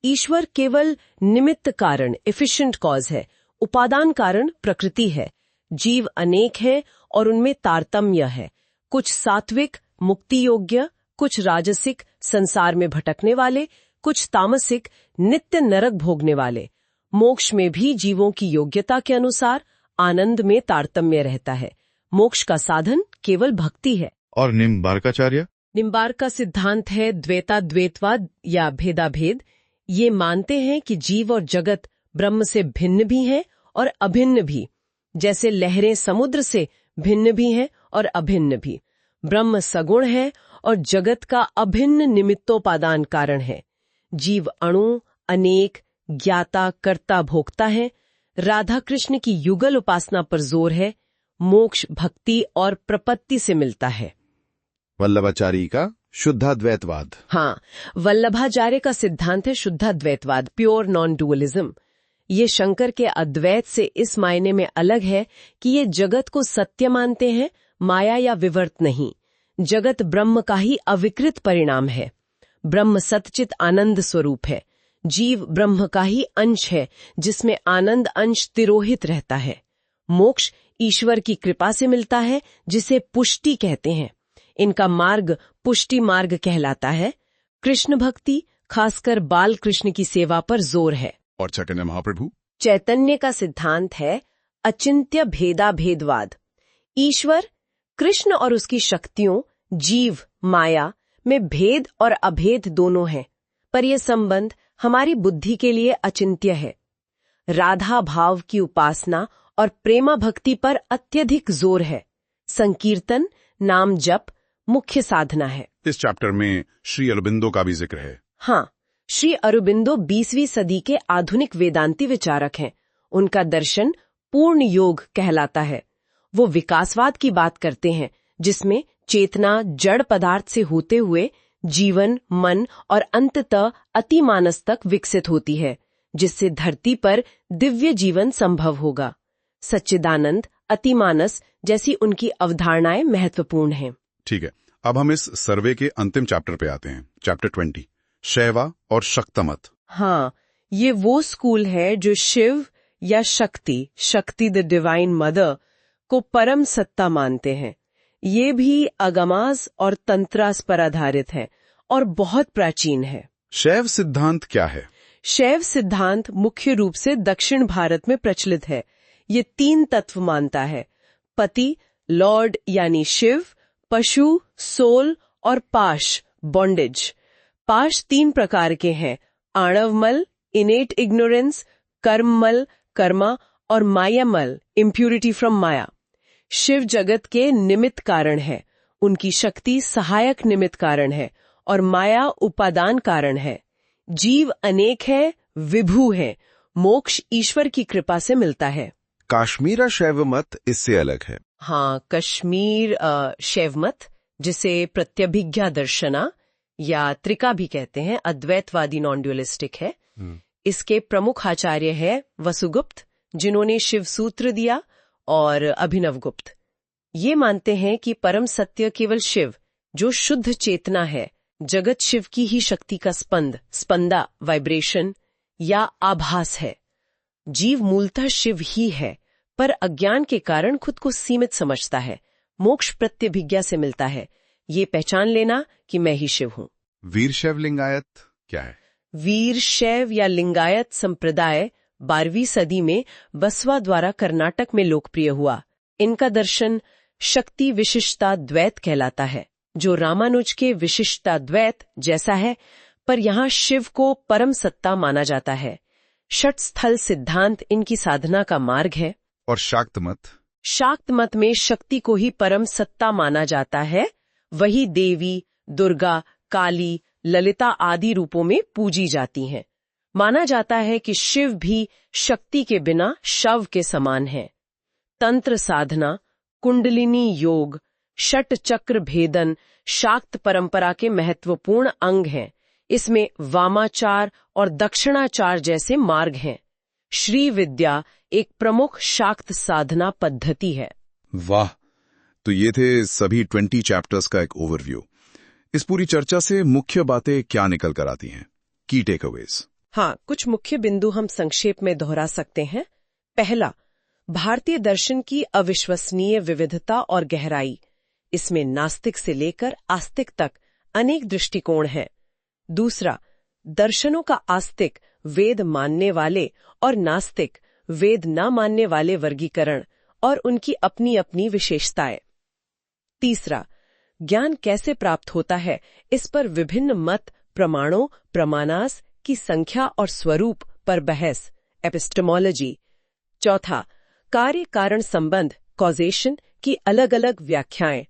ईश्वर केवल निमित्त कारण, एफिशिएंट कॉज है, उपादान कारण प्रकृति है। जीव अनेक हैं और उनमें तारतम्य है, कुछ सात्विक, मुक्ति योग्य, कुछ राजसिक, संसार में भटकने वाले, कुछ तामसिक, नित्य नरक भोगने वाले। मोक्ष में भी जीवों की योग्यता के अनुसार आनंद में तारतम्य रहता है। मोक्ष का साधन केवल भक्ति है। और निम्बार्काचार्य? निम्बार्क का सिद्धांत है द्वैताद्वैतवाद या भेदाभेद। ये मानते हैं कि जीव और जगत ब्रह्म से भिन्न भी हैं और अभिन्न भी, जैसे लहरें समुद्र से भिन्न भी हैं और अभिन्न भी। ब्रह्म सगुण है और जगत का अभिन्न निमित्तोपादान कारण है। जीव अणु, अनेक, ज्ञाता, कर्ता, भोक्ता है। राधा कृष्ण की युगल उपासना पर जोर है। मोक्ष भक्ति और प्रपत्ति से मिलता है। वल्लभाचार्य का शुद्धाद्वैतवाद? हाँ, वल्लभाचार्य का सिद्धांत है शुद्धाद्वैतवाद, प्योर नॉन डुअलिज्म। ये शंकर के अद्वैत से इस मायने में अलग है कि ये जगत को सत्य मानते हैं, माया या विवर्त नहीं। जगत ब्रह्म का ही अविकृत परिणाम है। ब्रह्म सतचित आनंद स्वरूप है। जीव ब्रह्म का ही अंश है, जिसमें आनंद अंश तिरोहित रहता है। मोक्ष ईश्वर की कृपा से मिलता है, जिसे पुष्टि कहते हैं। इनका मार्ग पुष्टि मार्ग कहलाता है। कृष्ण भक्ति, खासकर बाल कृष्ण की सेवा पर जोर है। और चैतन्य महाप्रभु? चैतन्य का सिद्धांत है अचिंत्य भेदा भेदवाद। ईश्वर, कृष्ण और उसकी शक्तियों, जीव, माया में भेद और अभेद दोनों हैं, पर यह संबंध हमारी बुद्धि के लिए अचिंत्य है। राधा भाव की उपासना और प्रेमा भक्ति पर अत्यधिक जोर है। संकीर्तन, नाम जप मुख्य साधना है। इस चैप्टर में श्री अरबिंदो का भी जिक्र है। हाँ, श्री अरबिंदो 20वीं सदी के आधुनिक वेदांती विचारक हैं। उनका दर्शन पूर्ण योग कहलाता है। वो विकासवाद की बात करते हैं, जिसमें चेतना जड़ पदार्थ से होते हुए जीवन, मन और अंततः अतिमानस तक विकसित होती है, जिससे धरती पर दिव्य जीवन संभव होगा। सच्चिदानंद, अतिमानस जैसी उनकी अवधारणाएं महत्वपूर्ण हैं। ठीक है, अब हम इस सर्वे के अंतिम चैप्टर पे आते हैं, चैप्टर 20, शैवा और शक्तमत। हाँ, ये वो स्कूल है जो शिव या शक्ति द डिवाइन मदर को परम सत्ता मानते हैं। ये भी अगमास और तंत्रास पर आधारित है और बहुत प्राचीन है। शैव सिद्धांत क्या है? शैव सिद्धांत मुख्य रूप से दक्षिण भारत में प्रचलित है। ये 3 तत्व मानता है: पति, लॉर्ड यानी शिव, पशु, सोल और पाश, बॉन्डेज। पाश 3 प्रकार के हैं: आणवमल, इनेट इग्नोरेंस, कर्ममल, कर्मा, और मायामल, इम्प्यूरिटी फ्रॉम माया। शिव जगत के निमित्त कारण है, उनकी शक्ति सहायक निमित्त कारण है और माया उपादान कारण है। जीव अनेक है, विभु है। मोक्ष ईश्वर की कृपा से मिलता है। काश्मीरा शैव मत इससे अलग है। हाँ, कश्मीर शैव मत, जिसे प्रत्यभिज्ञा दर्शना या त्रिका भी कहते हैं, अद्वैतवादी नॉन ड्यूलिस्टिक है। इसके प्रमुख आचार्य है वसुगुप्त, जिन्होंने शिव सूत्र दिया, और अभिनवगुप्त। ये मानते हैं कि परम सत्य केवल शिव, जो शुद्ध चेतना है, जगत शिव की ही शक्ति का स्पंदा, वाइब्रेशन या आभास है। जीव मूलतः शिव ही है, पर अज्ञान के कारण खुद को सीमित समझता है। मोक्ष प्रत्यभिज्ञा से मिलता है, ये पहचान लेना कि मैं ही शिव हूँ। वीर शैव लिंगायत क्या है? वीर शैव या लिंगायत संप्रदाय 12वीं सदी में बसवा द्वारा कर्नाटक में लोकप्रिय हुआ। इनका दर्शन शक्ति विशिष्टा द्वैत कहलाता है, जो रामानुज के विशिष्टा द्वैत जैसा है, पर यहाँ शिव को परम सत्ता माना जाता है। षट स्थल सिद्धांत इनकी साधना का मार्ग है। और शाक्त मत? शाक्त मत में शक्ति को ही परम सत्ता माना जाता है। वही देवी, दुर्गा, काली, ललिता आदि रूपों में पूजी जाती हैं। माना जाता है कि शिव भी शक्ति के बिना शव के समान है। तंत्र साधना, कुंडलिनी योग, षट चक्र भेदन शाक्त परंपरा के महत्वपूर्ण अंग हैं। इसमें वामाचार और दक्षिणाचार जैसे मार्ग हैं। श्री विद्या एक प्रमुख शाक्त साधना पद्धति है। वाह, तो ये थे सभी 20 चैप्टर्स का एक ओवरव्यू। इस पूरी चर्चा से मुख्य बातें क्या निकल कर आती हैं? की टेकअवेज। हाँ, कुछ मुख्य बिंदु हम संक्षेप में दोहरा सकते हैं। पहला, भारतीय दर्शन की अविश्वसनीय विविधता और गहराई। इसमें नास्तिक से लेकर आस्तिक तक अनेक दृष्टिकोण हैं। दूसरा, दर्शनों का आस्तिक वेद मानने वाले और नास्तिक वेद न मानने वाले वर्गीकरण और उनकी अपनी अपनी विशेषताएं। तीसरा, ज्ञान कैसे प्राप्त होता है, इस पर विभिन्न मत, प्रमाणों, प्रमाणास की संख्या और स्वरूप पर बहस, एपिस्टेमोलॉजी। चौथा, कार्य कारण संबंध, कॉजेशन की अलग अलग व्याख्याएं,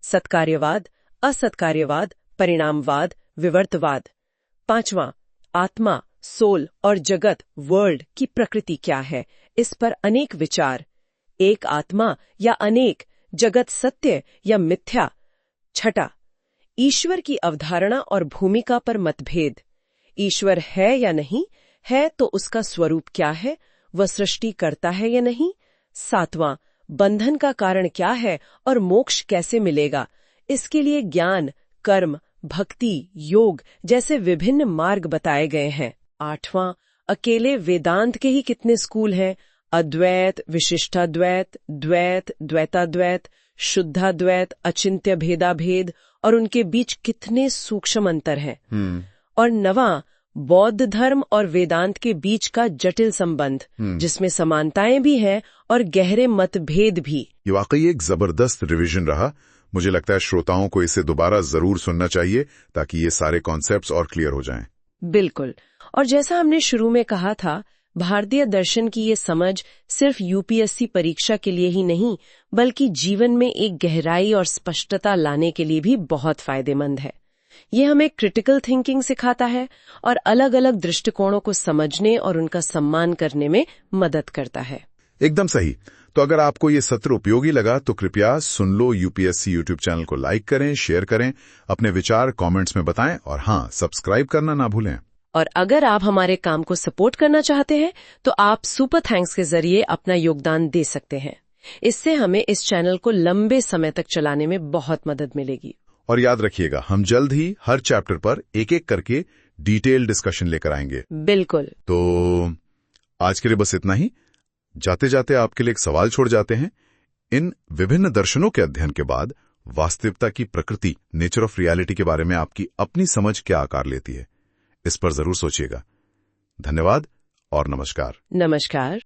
सत्कार्यवाद, असत्कार्यवाद, परिणामवाद, विवर्तवाद। पांचवां, आत्मा, सोल और जगत, वर्ल्ड की प्रकृति क्या है, इस पर अनेक विचार। एक आत्मा या अनेक, जगत सत्य या मिथ्या। छठा, ईश्वर की अवधारणा और भूमिका पर मतभेद। ईश्वर है या नहीं है, तो उसका स्वरूप क्या है, वह सृष्टि करता है या नहीं। सातवां, बंधन का कारण क्या है और मोक्ष कैसे मिलेगा, इसके लिए ज्ञान, कर्म, भक्ति, योग जैसे विभिन्न मार्ग बताए गए हैं। आठवां, अकेले वेदांत के ही कितने स्कूल हैं, अद्वैत, विशिष्टाद्वैत, द्वैत, द्वैताद्वैत, शुद्धाद्वैत, अचिंत्य भेदाभेद और उनके बीच कितने सूक्ष्म अंतर हैं। और 9वां, बौद्ध धर्म और वेदांत के बीच का जटिल संबंध, जिसमें समानताएं भी हैं और गहरे मतभेद भी। ये वाकई एक जबरदस्त रिवीजन रहा। मुझे लगता है श्रोताओं को इसे दोबारा जरूर सुनना चाहिए ताकि ये सारे कॉन्सेप्ट्स और क्लियर हो जाएं। बिल्कुल। और जैसा हमने शुरू में कहा था, भारतीय दर्शन की ये समझ सिर्फ यूपीएससी परीक्षा के लिए ही नहीं, बल्कि जीवन में एक गहराई और स्पष्टता लाने के लिए भी बहुत फायदेमंद है। ये हमें क्रिटिकल थिंकिंग सिखाता है और अलग अलग दृष्टिकोणों को समझने और उनका सम्मान करने में मदद करता है। एकदम सही। तो अगर आपको ये सत्र उपयोगी लगा तो कृपया सुन लो यूपीएससी यूट्यूब चैनल को लाइक करें, शेयर करें, अपने विचार कमेंट्स में बताएं और हाँ, सब्सक्राइब करना ना भूलें। और अगर आप हमारे काम को सपोर्ट करना चाहते हैं तो आप सुपर थैंक्स के जरिए अपना योगदान दे सकते हैं। इससे हमें इस चैनल को लंबे समय तक चलाने में बहुत मदद मिलेगी। और याद रखिएगा, हम जल्द ही हर चैप्टर पर एक एक करके डिटेल डिस्कशन लेकर आएंगे। बिल्कुल। तो आज के लिए बस इतना ही। जाते जाते आपके लिए एक सवाल छोड़ जाते हैं। इन विभिन्न दर्शनों के अध्ययन के बाद वास्तविकता की प्रकृति, नेचर ऑफ रियलिटी के बारे में आपकी अपनी समझ क्या आकार लेती है, इस पर जरूर सोचिएगा। धन्यवाद और नमस्कार। नमस्कार।